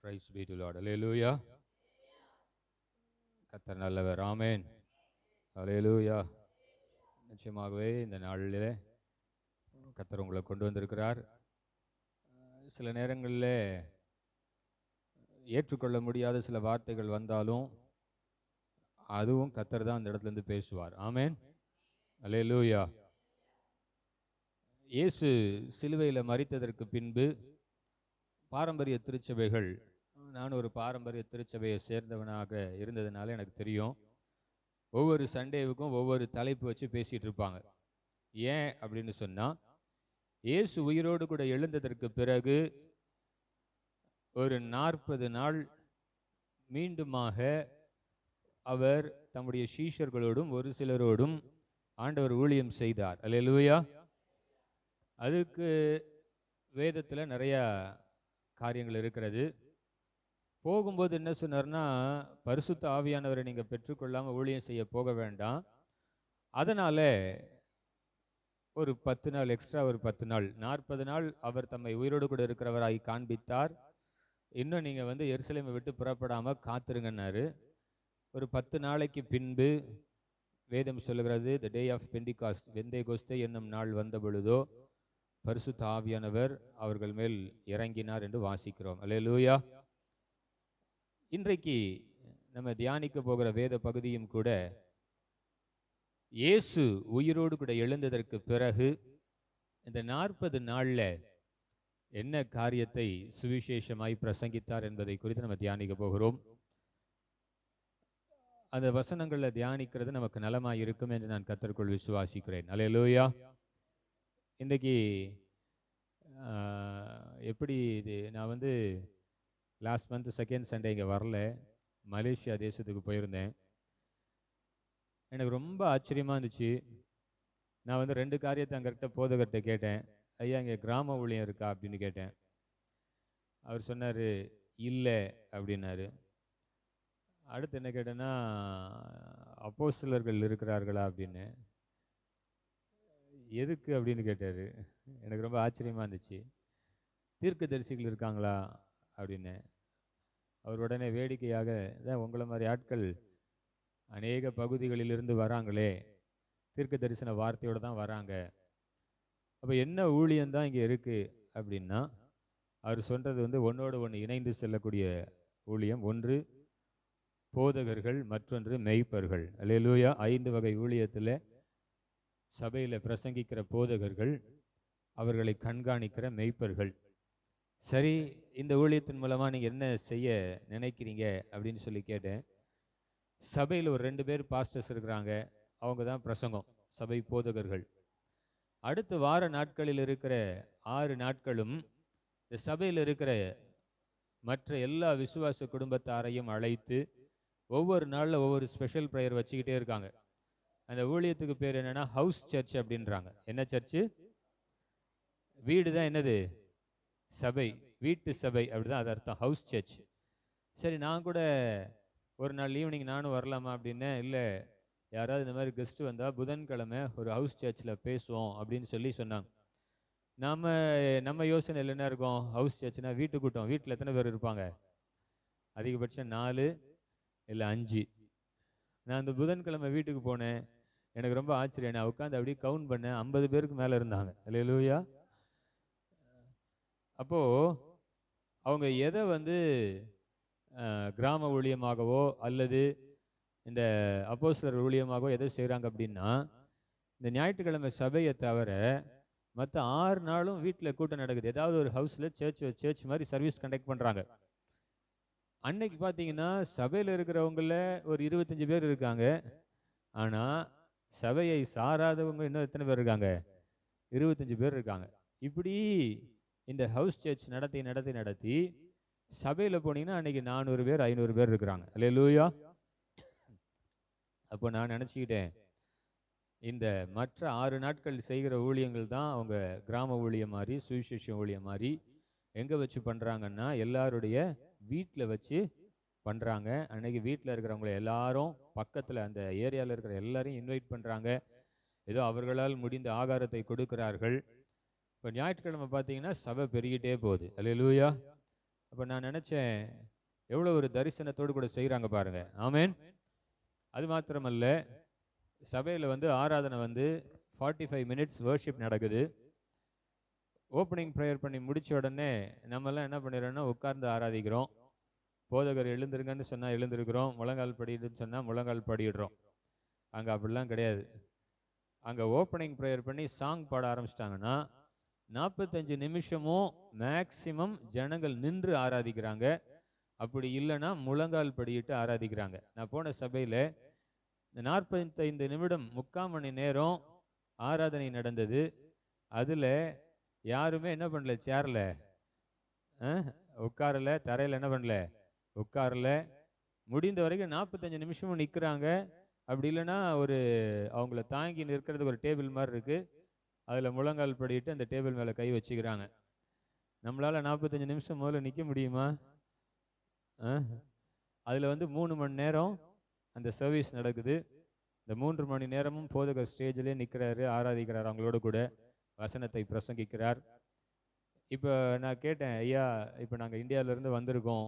Praise be to Lord. Hallelujah. கர்த்தர் நல்லவர். ஆமென். ஹல்லேலூயா. நிச்சயமாகவே இந்த நாளிலே கர்த்தர் உங்களை கொண்டு வந்திருக்கிறார். சில நேரங்களில் ஏற்றுக்கொள்ள முடியாத சில வார்த்தைகள் வந்தாலும் அதுவும் கர்த்தர் தான் அந்த இடத்துல இருந்து பேசுவார். ஆமென். ஹல்லேலூயா. இயேசு சிலுவையில் மரித்ததற்கு பின்பு பாரம்பரிய திருச்சபைகள், நான் ஒரு பாரம்பரிய திருச்சபையை சேர்ந்தவனாக இருந்ததுனால எனக்கு தெரியும், ஒவ்வொரு சண்டேவுக்கும் ஒவ்வொரு தலைப்பு வச்சு பேசிகிட்டு இருப்பாங்க. ஏன் அப்படின்னு சொன்னால், இயேசு உயிரோடு கூட எழுந்ததற்கு பிறகு ஒரு 40 நாள் மீண்டுமாக அவர் தம்முடைய சீஷர்களோடும் ஒரு சிலரோடும் ஆண்டவர் ஊழியம் செய்தார். அல்லேலூயா. அதுக்கு வேதத்தில் நிறையா காரியங்கள் இருக்கிறது. போகும்போது என்ன சொன்னார்னா, பரிசுத்த ஆவியானவரை நீங்கள் பெற்றுக்கொள்ளாமல் ஊழியம் செய்ய போக வேண்டாம், அதனால் ஒரு 10 நாள் எக்ஸ்ட்ரா, ஒரு 10 நாள் 40 நாள் அவர் தம்மை உயிரோடு கூட இருக்கிறவராய் காண்பித்தார். இன்னும் நீங்கள் எருசலேமை விட்டு புறப்படாமல் காத்திருங்கன்னாரு. ஒரு 10 நாளைக்கு பின்பு வேதம் சொல்லுகிறது, த டே ஆஃப் பெண்டிகாஸ்ட், வெந்தேகோஸ்தே என்னும் நாள் வந்த பொழுதோ பரிசுத்த ஆவியானவர் அவர்கள் மேல் இறங்கினார் என்று வாசிக்கிறோம். அல்லேலூயா. இன்றைக்கு நம்ம தியானிக்க போகிற வேத பகுதியும் கூட இயேசு உயிரோடு கூட எழுந்ததற்கு பிறகு இந்த 40 நாளில் என்ன காரியத்தை சுவிசேஷமாய் பிரசங்கித்தார் என்பதை குறித்து நம்ம தியானிக்க போகிறோம். அந்த வசனங்களில் தியானிக்கிறது நமக்கு நலமாய் இருக்கும் என்று நான் கர்த்தருக்குள் விசுவாசிக்கிறேன். அல்லேலூயா. இன்றைக்கி எப்படி இது, நான் லாஸ்ட் மந்த் செகண்ட் சண்டே இங்கே வரல, மலேசியா தேசத்துக்கு போயிருந்தேன். எனக்கு ரொம்ப ஆச்சரியமாக இருந்துச்சு. நான் 2 காரியத்தை அங்கே போதகர்கிட்ட கேட்டேன். ஐயா, இங்கே கிராம ஊழியம் இருக்கா அப்படின்னு கேட்டேன். அவர் சொன்னார் இல்லை அப்படின்னாரு. அடுத்து என்ன கேட்டேன்னா, அப்போஸ்தலர்கள் இருக்கிறார்களா அப்படின்னு. எதுக்கு அப்படின்னு கேட்டார். எனக்கு ரொம்ப ஆச்சரியமாக இருந்துச்சு. தீர்க்கதரிசிகள் இருக்காங்களா அப்படின்னு. அவர் உடனே வேடிக்கையாக, தான் உங்களை மாதிரி ஆட்கள் அநேக பகுதிகளிலிருந்து வராங்களே, தீர்க்க தரிசன வார்த்தையோடு தான் வராங்க, அப்போ என்ன ஊழியம்தான் இங்கே இருக்குது அப்படின்னா, அவர் சொல்கிறது ஒன்றோடு ஒன்று இணைந்து செல்லக்கூடிய ஊழியம். ஒன்று போதகர்கள், மற்றொன்று மெய்ப்பர்கள். அல்லேலூயா. 5 வகை ஊழியத்தில் சபையில் பிரசங்கிக்கிற போதகர்கள், அவர்களை கண்காணிக்கிற மெய்ப்பர்கள். சரி, இந்த ஊழியத்தின் மூலமாக நீங்கள் என்ன செய்ய நினைக்கிறீங்க அப்படின்னு சொல்லி கேட்டேன். சபையில் ஒரு 2 பேர் பாஸ்டர்ஸ் இருக்கிறாங்க, அவங்க தான் பிரசங்கம், சபை போதகர்கள். அடுத்த வார நாட்களில் இருக்கிற 6 நாட்களும் இந்த சபையில் இருக்கிற மற்ற எல்லா விசுவாச குடும்பத்தாரையும் அழைத்து ஒவ்வொரு நாளில் ஒவ்வொரு ஸ்பெஷல் ப்ரேயர் வச்சுக்கிட்டே இருக்காங்க. அந்த ஊழியத்துக்கு பேர் என்னென்னா ஹவுஸ் சர்ச் அப்படின்றாங்க. என்ன சர்ச்சு? வீடு தான் என்னது? சபை, வீட்டு சபை, அப்படிதான் அது அர்த்தம், ஹவுஸ் சர்ச். சரி, நான் கூட ஒரு நாள் ஈவினிங் நானும் வரலாமா அப்படின்னு. இல்லை, யாராவது இந்த மாதிரி கெஸ்ட்டு வந்தால் புதன்கிழமை ஒரு ஹவுஸ் சர்ச்சில் பேசுவோம் அப்படின்னு சொல்லி சொன்னாங்க. நம்ம யோசனையில் என்ன இருக்கும்? ஹவுஸ் சர்ச்னா வீட்டு கூட்டம். வீட்டில் எத்தனை பேர் இருப்பாங்க? அதிகபட்சம் 4 இல்லை 5. நான் அந்த புதன்கிழமை வீட்டுக்கு போனேன். எனக்கு ரொம்ப ஆச்சரியம். நான் உட்காந்து அப்படியே கவுண்ட் பண்ணேன், 50 பேருக்கு மேலே இருந்தாங்க. அல்லேலூயா. அப்போது அவங்க எதை கிராம ஊழியமாகவோ அல்லது இந்த அப்போஸ்தலர் ஊழியமாகவோ எதை செய்கிறாங்க அப்படின்னா, இந்த ஞாயிற்றுக்கிழமை சபையை தவிர மற்ற 6 நாளும் வீட்டில் கூட்டம் நடக்குது. ஏதாவது ஒரு ஹவுஸில் சர்ச் மாதிரி சர்வீஸ் கண்டக்ட் பண்ணுறாங்க. அன்னைக்கு பார்த்தீங்கன்னா சபையில் இருக்கிறவங்கள ஒரு 25 பேர் இருக்காங்க. ஆனால் சபையை சாராதவங்க இன்னும் எத்தனை பேர் இருக்காங்க? 25 பேர் இருக்காங்க. இப்படி இந்த ஹவுஸ் சர்ச் நடத்தி சபையில் போனீங்கன்னா அன்னைக்கு 400 பேர் 500 பேர் இருக்கிறாங்க. அல்லேலூயா. அப்போ நான் நினச்சிக்கிட்டேன், இந்த மற்ற 6 நாட்கள் செய்கிற ஊழியங்கள் தான் அவங்க கிராம ஊழியம் மாதிரி, சுவிசேஷ ஊழியம் மாதிரி. எங்கே வச்சு பண்ணுறாங்கன்னா, எல்லாருடைய வீட்டில் வச்சு பண்ணுறாங்க. அன்னைக்கு வீட்டில் இருக்கிறவங்கள எல்லாரும் பக்கத்தில் அந்த ஏரியாவில் இருக்கிற எல்லாரையும் இன்வைட் பண்ணுறாங்க. ஏதோ அவர்களால் முடிந்த ஆகாரத்தை கொடுக்கிறார்கள். இப்போ ஞாயிற்றுக்கிழமை பார்த்தீங்கன்னா சபை பெருகிட்டே போகுது. அல்லேலூயா. அப்போ நான் நினச்சேன், எவ்வளோ ஒரு தரிசனத்தோடு கூட செய்கிறாங்க பாருங்க. ஆமேன். அது மாத்திரமல்ல, சபையில் வந்து ஆராதனை வந்து 45 மினிட்ஸ் வர்ஷிப் நடக்குது. ஓப்பனிங் ப்ரேயர் பண்ணி முடித்த உடனே நம்மெல்லாம் என்ன பண்ணிடுறோன்னா உட்கார்ந்து ஆராதிக்கிறோம். போதகர் எழுந்திருங்கன்னு சொன்னால் எழுந்திருக்கிறோம், முழங்கால் படிடுன்னு சொன்னால் முழங்கால் படிடுறோம். அங்கே அப்படிலாம் கிடையாது. அங்கே ஓப்பனிங் ப்ரேயர் பண்ணி சாங் பாட ஆரம்பிச்சிட்டாங்கன்னா 45 நிமிஷமும் மேக்சிமம் ஜனங்கள் நின்று ஆராதிக்கிறாங்க. அப்படி இல்லைன்னா முழங்கால் படியிட்டு ஆராதிக்கிறாங்க. நான் போன சபையில் 45 நிமிடம் 3/4 மணி நேரம் ஆராதனை நடந்தது. அதில் யாருமே என்ன பண்ணல, சேரில் உட்காரல, தரையில் என்ன பண்ணல, உட்காரல. முடிந்த வரைக்கும் 45 நிமிஷமும் நிற்கிறாங்க. அப்படி இல்லைன்னா ஒரு அவங்கள தாங்கி நிற்கிறதுக்கு ஒரு டேபிள் மாதிரி இருக்குது, அதில் முழங்கால் படிட்டு அந்த டேபிள் மேலே கை வச்சுக்கிறாங்க. நம்மளால் 45 நிமிஷம் முதல்ல நிற்க முடியுமா? அதில் வந்து 3 மணி நேரம் அந்த சர்வீஸ் நடக்குது. இந்த 3 மணி நேரமும் போதகர் ஸ்டேஜிலே நிற்கிறாரு, ஆராதிக்கிறார், அவங்களோட கூட வசனத்தை பிரசங்கிக்கிறார். இப்போ நான் கேட்டேன், ஐயா இப்போ நாங்கள் இந்தியாவிலேருந்து வந்திருக்கோம்,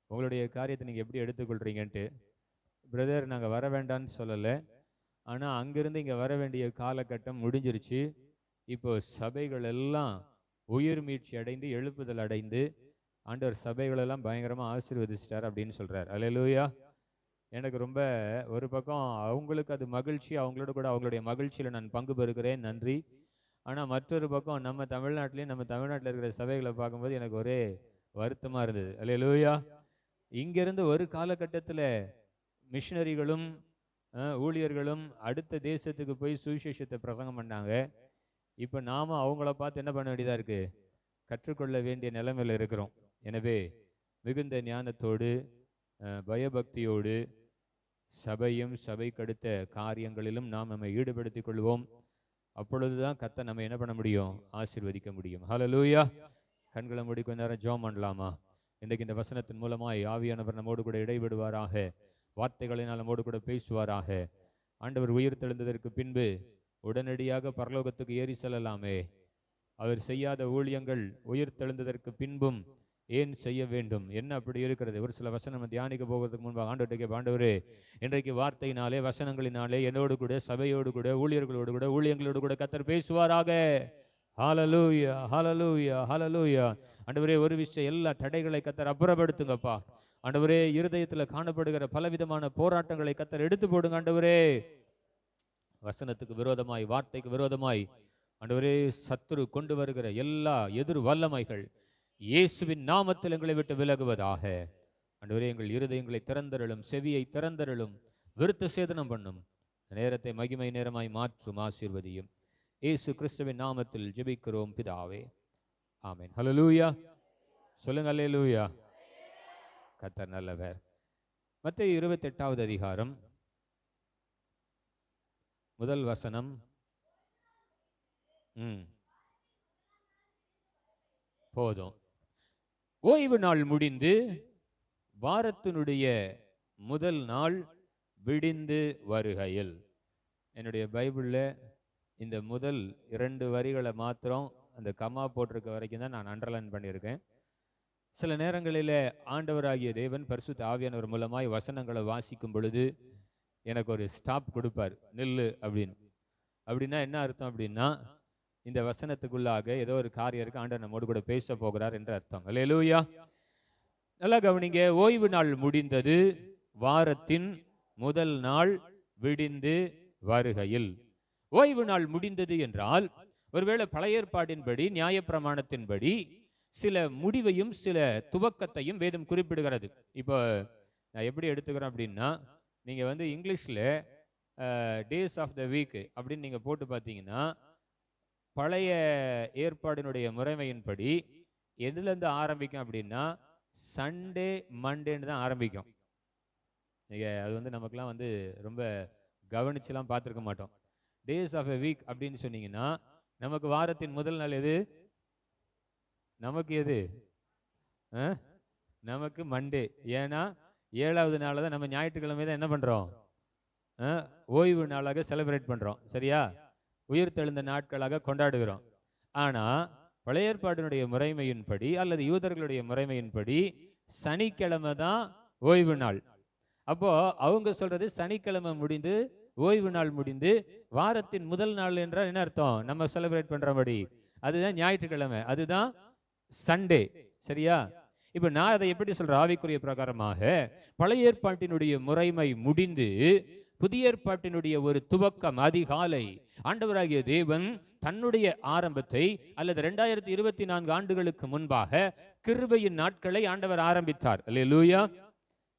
உங்களுடைய காரியத்தை நீங்கள் எப்படி எடுத்துக்கொள்கிறீங்கன்ட்டு. பிரதர், நாங்கள் வர வேண்டான்னு சொல்லலை, ஆனால் அங்கேருந்து இங்கே வர வேண்டிய காலகட்டம் முடிஞ்சிருச்சு. இப்போ சபைகள் எல்லாம் உயிர் மீட்சி அடைந்து எழுப்புதல் அடைந்து ஆண்டவர் சபைகளெல்லாம் பயங்கரமாக ஆசீர்வதிச்சிட்டார் அப்படின்னு சொல்கிறார். அல்லேலூயா. எனக்கு ரொம்ப ஒரு பக்கம் அவங்களுக்கு அது மகிழ்ச்சி, அவங்களோட கூட அவங்களுடைய மகிழ்ச்சியில் நான் பங்கு பெறுகிறேன், நன்றி. ஆனால் மற்றொரு பக்கம் நம்ம தமிழ்நாட்டிலையும் நம்ம தமிழ்நாட்டில் இருக்கிற சபைகளை பார்க்கும்போது எனக்கு ஒரே வருத்தமாக இருந்தது. அல்லேலூயா. இங்கேருந்து ஒரு காலகட்டத்தில் மிஷினரிகளும் ஊழியர்களும் அடுத்த தேசத்துக்கு போய் சுவிசேஷத்தை பிரசங்கம் பண்ணாங்க. இப்போ நாம் அவங்கள பார்த்து என்ன பண்ண வேண்டியதாக இருக்குது, கற்றுக்கொள்ள வேண்டிய நிலைமையில் இருக்கிறோம். எனவே மிகுந்த ஞானத்தோடு பயபக்தியோடு சபையும் சபைக்கடுத்த காரியங்களிலும் நாம் நம்மை ஈடுபடுத்திக் கொள்வோம். அப்பொழுதுதான் கர்த்தர் நம்ம என்ன பண்ண முடியும், ஆசீர்வதிக்க முடியும். ஹல்லேலூயா. கண்களை மூடி கொஞ்ச நேரம் ஜெபம் பண்ணலாமா? இன்றைக்கு இந்த வசனத்தின் மூலமாய் ஆவியானவர் நம்மோடு கூட இடைபடுவாராக, வார்த்தைகளினால் நம்மோடு கூட பேசுவாராக. ஆண்டவர் உயிர் தெழுந்ததற்கு பின்பு உடனடியாக பரலோகத்துக்கு ஏறி செல்லலாமே, அவர் செய்யாத ஊழியங்கள் உயிர் தெழுந்ததற்கு பின்பும் ஏன் செய்ய வேண்டும்? என்ன அப்படி இருக்கிறது? ஒரு சில வசனம் தியானிக்க போகிறதுக்கு முன்பாக ஆண்டவர்கிட்ட, ஆண்டவரே இன்றைக்கு வார்த்தையினாலே வசனங்களினாலே என்னோடு கூட சபையோடு கூட ஊழியர்களோடு கூட ஊழியங்களோடு கூட கர்த்தர் பேசுவாராக. ஹல்லேலூயா, ஹல்லேலூயா, ஹல்லேலூயா. ஆண்டவரே ஒரு விஷயம், எல்லா தடைகளை கர்த்தர் அப்புறப்படுத்துங்கப்பா. ஆண்டவரே இருதயத்தில் காணப்படுகிற பலவிதமான போராட்டங்களை கர்த்தர் எடுத்து போடுங்க. ஆண்டவரே வசனத்துக்கு விரோதமாய் வார்த்தைக்கு விரோதமாய் ஆண்டவரே சத்துரு கொண்டு வருகிற எல்லா எதிர் வல்லமைகள் இயேசுவின் நாமத்தில் எங்களை விட்டு விலகுவதாக. ஆண்டவரே எங்கள் இருதயங்களை திறந்தருளும், செவியை திறந்தருளும், விருத்த சேதனம் பண்ணும், நேரத்தை மகிமை நேரமாய் மாற்றும், ஆசீர்வதியும். இயேசு கிறிஸ்துவின் நாமத்தில் ஜெபிக்கிறோம் பிதாவே, ஆமென். ஹல்லேலூயா. சொல்லுங்க அல்லேலூயா. கர்த்தர் நல்லவர். மத்தேயு 28வது அதிகாரம் முதல் வசனம். போதும். ஓய்வு நாள் முடிந்து வாரத்தினுடைய முதல் நாள் விடிந்து வருகையில். என்னுடைய பைபிளில் இந்த முதல் 2 வரிகளை மாத்திரம் அந்த கமா போட்டிருக்க வரைக்கும் தான் நான் அண்டர்லைன் பண்ணியிருக்கேன். சில நேரங்களில் ஆண்டவராகிய தேவன் பரிசுத்த ஆவியானவர் மூலமாய் வசனங்களை வாசிக்கும் பொழுது எனக்கு ஒரு ஸ்டாப் கொடுப்பார், நில்லு அப்படின்னு. அப்படின்னா என்ன அர்த்தம் அப்படின்னா, இந்த வசனத்துக்குள்ளாக ஏதோ ஒரு காரியம் இருக்கு, ஆண்டவர் நம்மோடு கூட பேச போகிறார் என்று அர்த்தம். அல்லேலூயா. நல்லா கவனிங்க. ஓய்வு நாள் முடிந்தது, வாரத்தின் முதல் நாள் விடிந்து வருகையில். ஓய்வு நாள் முடிந்தது என்றால் ஒருவேளை பழைய ஏற்பாட்டின்படி நியாயப்பிரமாணத்தின்படி சில முடிவையும் சில துவக்கத்தையும் வேதம் குறிப்பிடுகிறது. இப்போ நான் எப்படி எடுத்துக்கிறேன் அப்படின்னா, நீங்க வந்து இங்கிலீஷ்ல டேஸ் ஆஃப் த வீக் அப்படின்னு நீங்க போட்டு பார்த்தீங்கன்னா, பழைய ஏற்பாடினுடைய முறைமையின்படி எதுலேருந்து ஆரம்பிக்கும் அப்படின்னா சண்டே மண்டேன்னு தான் ஆரம்பிக்கும். நீங்கள் அது வந்து நமக்குலாம் வந்து ரொம்ப கவனிச்சுலாம் பார்த்துருக்க மாட்டோம். டேஸ் ஆஃப் எ வீக் அப்படின்னு சொன்னீங்கன்னா நமக்கு வாரத்தின் முதல் நாள் எது? நமக்கு எது? நமக்கு மண்டே. ஏன்னா 7வது நாள் தான் நம்ம ஞாயிற்றுக்கிழமை தான் என்ன பண்ணுறோம், ஓய்வு நாளாக செலிப்ரேட் பண்ணுறோம். சரியா? உயிர் தெழுந்த நாட்களாக கொண்டாடுகிறோம். ஆனால் பழைய ஏற்பாட்டினுடைய முறைமையின்படி அல்லது யூதர்களுடைய முறைமையின்படி சனிக்கிழமை தான் ஓய்வு நாள். அப்போ அவங்க சொல்றது சனிக்கிழமை முடிந்து ஓய்வு நாள் முடிந்து வாரத்தின் முதல் நாள் என்றால் என்ன அர்த்தம்? நம்ம செலிப்ரேட் பண்றபடி அதுதான் ஞாயிற்றுக்கிழமை, அதுதான் சண்டே. சரியா? இப்ப நான் அதை எப்படி சொல்றேன்? ஆவிக்குரிய பிரகாரமாக பழைய ஏற்பாட்டினுடைய முறைமை முடிந்து புதிய ஏற்பாட்டினுடைய ஒரு துவக்கம் அதிகாலை ஆண்டவராகிய தேவன் தன்னுடைய ஆரம்பத்தை அல்லது 2024 ஆண்டுகளுக்கு முன்பாக கிருபையின் நாட்களை ஆண்டவர் ஆரம்பித்தார். அல்லேலூயா.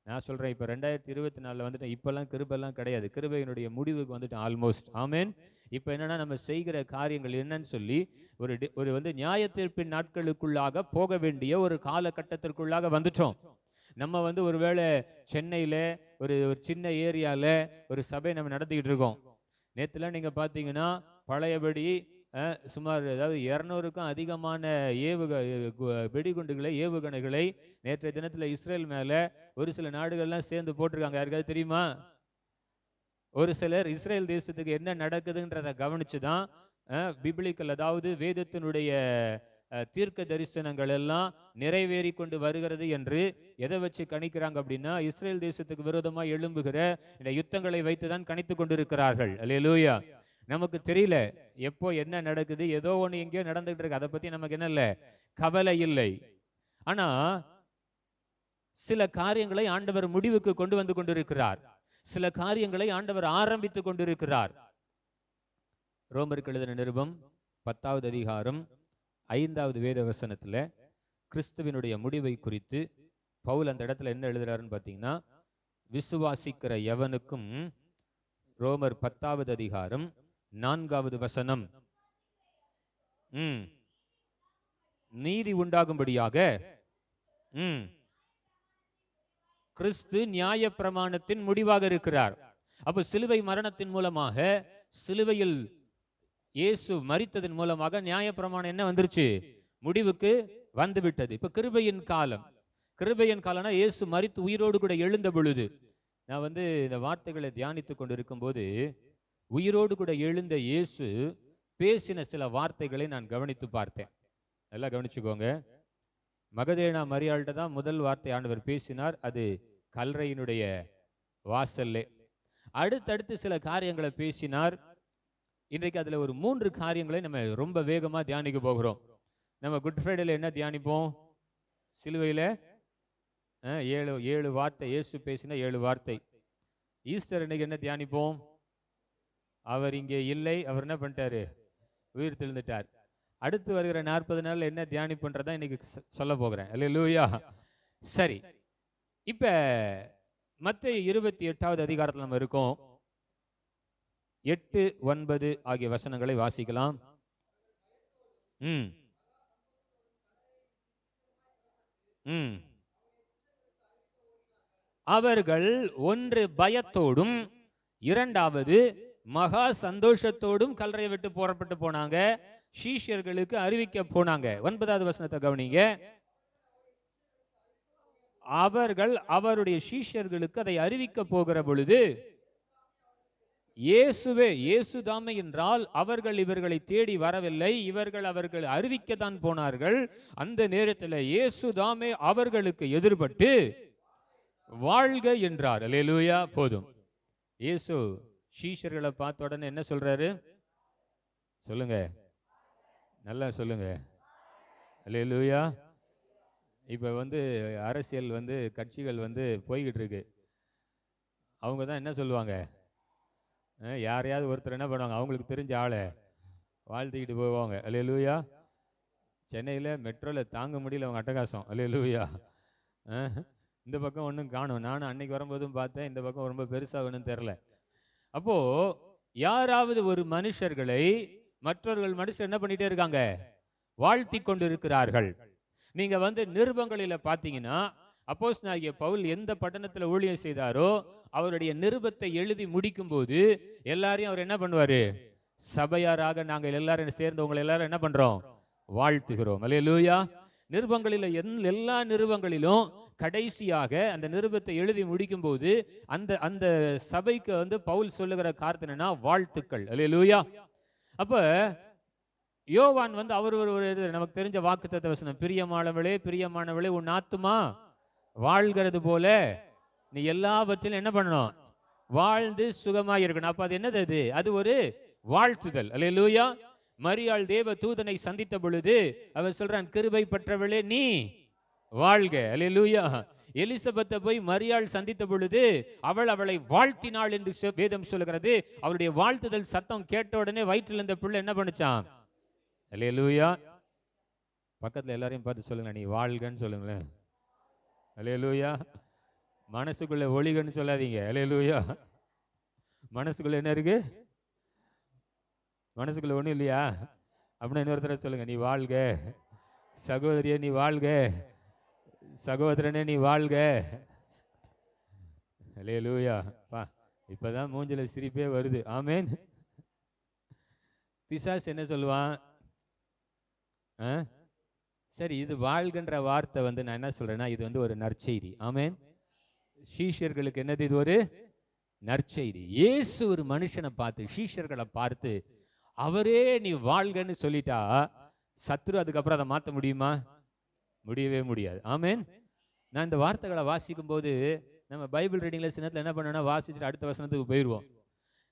நான் சொல்றேன், இப்ப 2024 வந்துட்டேன். இப்பெல்லாம் கிருபெல்லாம் கிடையாது, கிருபையினுடைய முடிவுக்கு வந்துட்டேன் ஆல்மோஸ்ட். ஆமேன். இப்ப என்னன்னா, நம்ம செய்கிற காரியங்கள் என்னன்னு சொல்லி ஒரு நியாய தீர்ப்பின் நாட்களுக்குள்ளாக போக வேண்டிய ஒரு காலகட்டத்திற்குள்ளாக வந்துட்டோம். நம்ம ஒருவேளை சென்னையில ஒரு சின்ன ஏரியால ஒரு சபை நம்ம நடத்திக்கிட்டு இருக்கோம். நேற்றுலாம் நீங்க பாத்தீங்கன்னா பழையபடி சுமார் 200க்கும் அதிகமான வெடிகுண்டுகளை ஏவுகணைகளை நேற்றைய தினத்துல இஸ்ரேல் மேல ஒரு சில நாடுகள்லாம் சேர்ந்து போட்டிருக்காங்க. யாருக்காவது தெரியுமா? ஒரு சிலர் இஸ்ரேல் தேசத்துக்கு என்ன நடக்குதுன்றதை கவனிச்சுதான் பிப்ளிக்கல், அதாவது வேதத்தினுடைய தீர்க்க தரிசனங்கள் எல்லாம் நிறைவேறி கொண்டு வருகிறது என்று எதை வச்சு கணிக்கிறாங்க அப்படின்னா, இஸ்ரேல் தேசத்துக்கு விரோதமாக எழும்புகிற இந்த யுத்தங்களை வைத்துதான் கணித்து கொண்டிருக்கிறார்கள். அல்லேலூயா. நமக்கு தெரியல எப்போ என்ன நடக்குது, ஏதோ ஒண்ணு எங்கேயோ நடந்துகிட்டு இருக்கு, அதை பத்தி நமக்கு என்ன இல்லை, கவலை இல்லை. ஆனா சில காரியங்களை ஆண்டவர் முடிவுக்கு கொண்டு வந்து கொண்டிருக்கிறார். சில காரியங்களை ஆண்டவர் ஆரம்பித்து கொண்டிருக்கிறார். ரோமருக்கு எழுதின நிருபம் 10வது அதிகாரம் 5வது வேத வசனத்துல கிறிஸ்துவினுடைய முடிவை குறித்து பவுல் அந்த இடத்துல என்ன எழுதுறாருன்னு பாத்தீங்கன்னா, விசுவாசிக்கிற எவனுக்கும், ரோமர் 10வது அதிகாரம் 4வது வசனம், நீதி உண்டாகும்படியாக கிறிஸ்து நியாய பிரமாணத்தின் முடிவாக இருக்கிறார். அப்ப சிலுவை மரணத்தின் மூலமாக, சிலுவையில் இயேசு மரித்ததன் மூலமாக நியாய பிரமாணம் என்ன வந்துருச்சு? முடிவுக்கு வந்து விட்டது. இப்ப கிருபையின் காலம். கிருபையின் காலம்னா இயேசு மரித்து உயிரோடு கூட எழுந்த பொழுது, நான் இந்த வார்த்தைகளை தியானித்துக் கொண்டிருக்கும் போது உயிரோடு கூட எழுந்த இயேசு பேசின சில வார்த்தைகளை நான் கவனித்து பார்த்தேன். நல்லா கவனிச்சுக்கோங்க. மகதலேனா மரியாள்கிட்ட தான் முதல் வார்த்தை ஆண்டவர் பேசினார். அது கல்லறையினுடைய வாசல்லே. அடுத்தடுத்து சில காரியங்களை பேசினார். இன்றைக்கு அதுல ஒரு 3 காரியங்களை நம்ம ரொம்ப வேகமா தியானிக்க போகிறோம். நம்ம குட் ஃப்ரைடேல என்ன தியானிப்போம்? சிலுவையில 7 வார்த்தை, இயேசு பேசின 7 வார்த்தை. ஈஸ்டர் இன்னைக்கு என்ன தியானிப்போம்? அவர் இங்கே இல்லை, அவர் என்ன பண்ணிட்டாரு? உயிர் தெழுந்துட்டார். அடுத்து வருகிற 40 நாள் என்ன தியானிப்புன்றதான் இன்னைக்கு சொல்ல போகிறேன். அல்லேலூயா. சரி, இப்ப மத்தேயு 28வது அதிகாரத்தில் நம்ம இருக்கோம். 8, 9 ஆகிய வசனங்களை வாசிக்கலாம். அவர்கள் ஒன்று பயத்தோடும் இரண்டாவது மகா சந்தோஷத்தோடும் கல்லறையை விட்டு புறப்பட்டு போனாங்க. சீஷர்களுக்கு அறிவிக்க போனாங்க. 9வது வசனத்தை கவனிங்க. அவர்கள் அவருடைய சீஷர்களுக்கு அதை அறிவிக்க போகிற பொழுது, இயேசுவே, இயேசுதாமே என்றால் அவர்கள் இவர்களை தேடி வரவில்லை, அவர்கள் அறிவிக்கத்தான் போனார்கள். அந்த நேரத்தில் இயேசுதாமே அவர்களுக்கு எதிர்பட்டு வாழ்க என்றார். அல்லேலூயா. போதும். இயேசு சீஷர்களை பார்த்த உடனே என்ன சொல்றாரு? சொல்லுங்க, நல்லா சொல்லுங்க. அல்லேலூயா. இப்ப அரசியல் கட்சிகள் போய்கிட்டு இருக்கு. அவங்க தான் என்ன சொல்லுவாங்க? யாரையாவது ஒருத்தர் என்ன பண்ணுவாங்க? அவங்களுக்கு தெரிஞ்ச ஆளை வாழ்த்திக்கிட்டு போவாங்க. அல்லேலூயா. சென்னையில் மெட்ரோவில் தாங்க முடியல அவங்க அட்டகாசம். அல்லேலூயா. இந்த பக்கம் ஒன்றும் காணும். நானும் அன்னைக்கு வரும்போதும் பார்த்தேன், இந்த பக்கம் ரொம்ப பெருசாக ஒன்றும் தெரில. அப்போ யாராவது ஒரு மனுஷர்களை மற்றவர்கள் மனுஷர் என்ன பண்ணிட்டே இருக்காங்க? வாழ்த்தி கொண்டு இருக்கிறார்கள். நீங்க நிருபங்களில பாத்தீங்கன்னா, அப்போஸ்தலனாகிய பவுல் எந்த பட்டணத்துல ஊழியம் செய்தாரோ அவருடைய நிருபத்தை எழுதி முடிக்கும் போது எல்லாரையும் அவர் என்ன பண்ணுவாரு? சபையாராக நாங்கள் எல்லாரும் சேர்ந்து உங்களை எல்லாரும் என்ன பண்றோம்? வாழ்த்துகிறோம். அல்லேலூயா. நிருபங்களில எல்லா நிருபங்களிலும் கடைசியாக அந்த நிருபத்தை எழுதி முடிக்கும் போது அந்த சபைக்கு பவுல் சொல்லுகிற காரணம் என்னன்னா, வாழ்த்துக்கள். அல்லேலூயா. அப்ப யோவான் வந்து அவர் ஒரு நமக்கு தெரிஞ்ச வாக்குத்தத்த வசனம், பிரியமானவளே பிரியமானவளே உன் ஆத்துமா வாழ்கிறது போல நீ எல்லாவற்றிலும் என்ன பண்ணணும், வாழ்ந்து சுகமாக இருக்கணும். அப்ப அது என்னது? அது ஒரு வாழ்த்துதல். அல்லேலூயா. மரியாள் தேவ தூதனை சந்தித்த பொழுது அவர் சொல்றான், கிருபை பெற்றவளே நீ வாழ்க. அல்லேலூயா. எலிசபெத்தை போய் மரியாள் சந்தித்த பொழுது அவளை வாழ்த்தினாள் என்று வேதம் சொல்லுகிறது. அவருடைய வாழ்த்துதல் சத்தம் கேட்ட உடனே வயிற்றில் இருந்த பிள்ளை என்ன பண்ணுச்சான்? அல்லேலூயா. பக்கத்துல எல்லாரையும் பார்த்து சொல்லுங்க, நீ வாழ்கன்னு சொல்லுங்களேன். அல்லேலூயா. மனசுக்குள்ள ஒளிகன்னு சொல்லாதீங்க. அல்லேலூயா. மனசுக்குள்ள என்ன இருக்கு? மனசுக்குள்ள ஒண்ணும் இல்லையா? அப்படின்னா இன்னொருத்தர சொல்லுங்க, நீ வாழ்க. சகோதரியே நீ வாழ்க. சகோதரனே நீ வாழ்க. அல்லேலூயா. இப்பதான் மூஞ்சில சிரிப்பே வருது. ஆமேன். பிசாசு என்ன சொல்லுவான்? சரி, இது வாழ்கின்ற வார்த்தை வந்து நான் என்ன சொல்றேன்னா, இது வந்து ஒரு நற்செய்தி. ஆமேன். சீஷர்களுக்கு என்னது? இது ஒரு நற்செய்தி. இயேசு ஒரு மனுஷனை பார்த்து, சீஷர்களை பார்த்து அவரே நீ வாழ்கன்னு சொல்லிட்டா சத்ரு அதுக்கப்புறம் அதை மாற்ற முடியுமா? முடியவே முடியாது. ஆமேன். நான் இந்த வார்த்தைகளை வாசிக்கும் போது நம்ம பைபிள் ரீடிங்ல சில நேரத்தில் என்ன பண்ணோம்னா, வாசிச்சுட்டு அடுத்த வசனத்துக்கு போயிடுவோம்.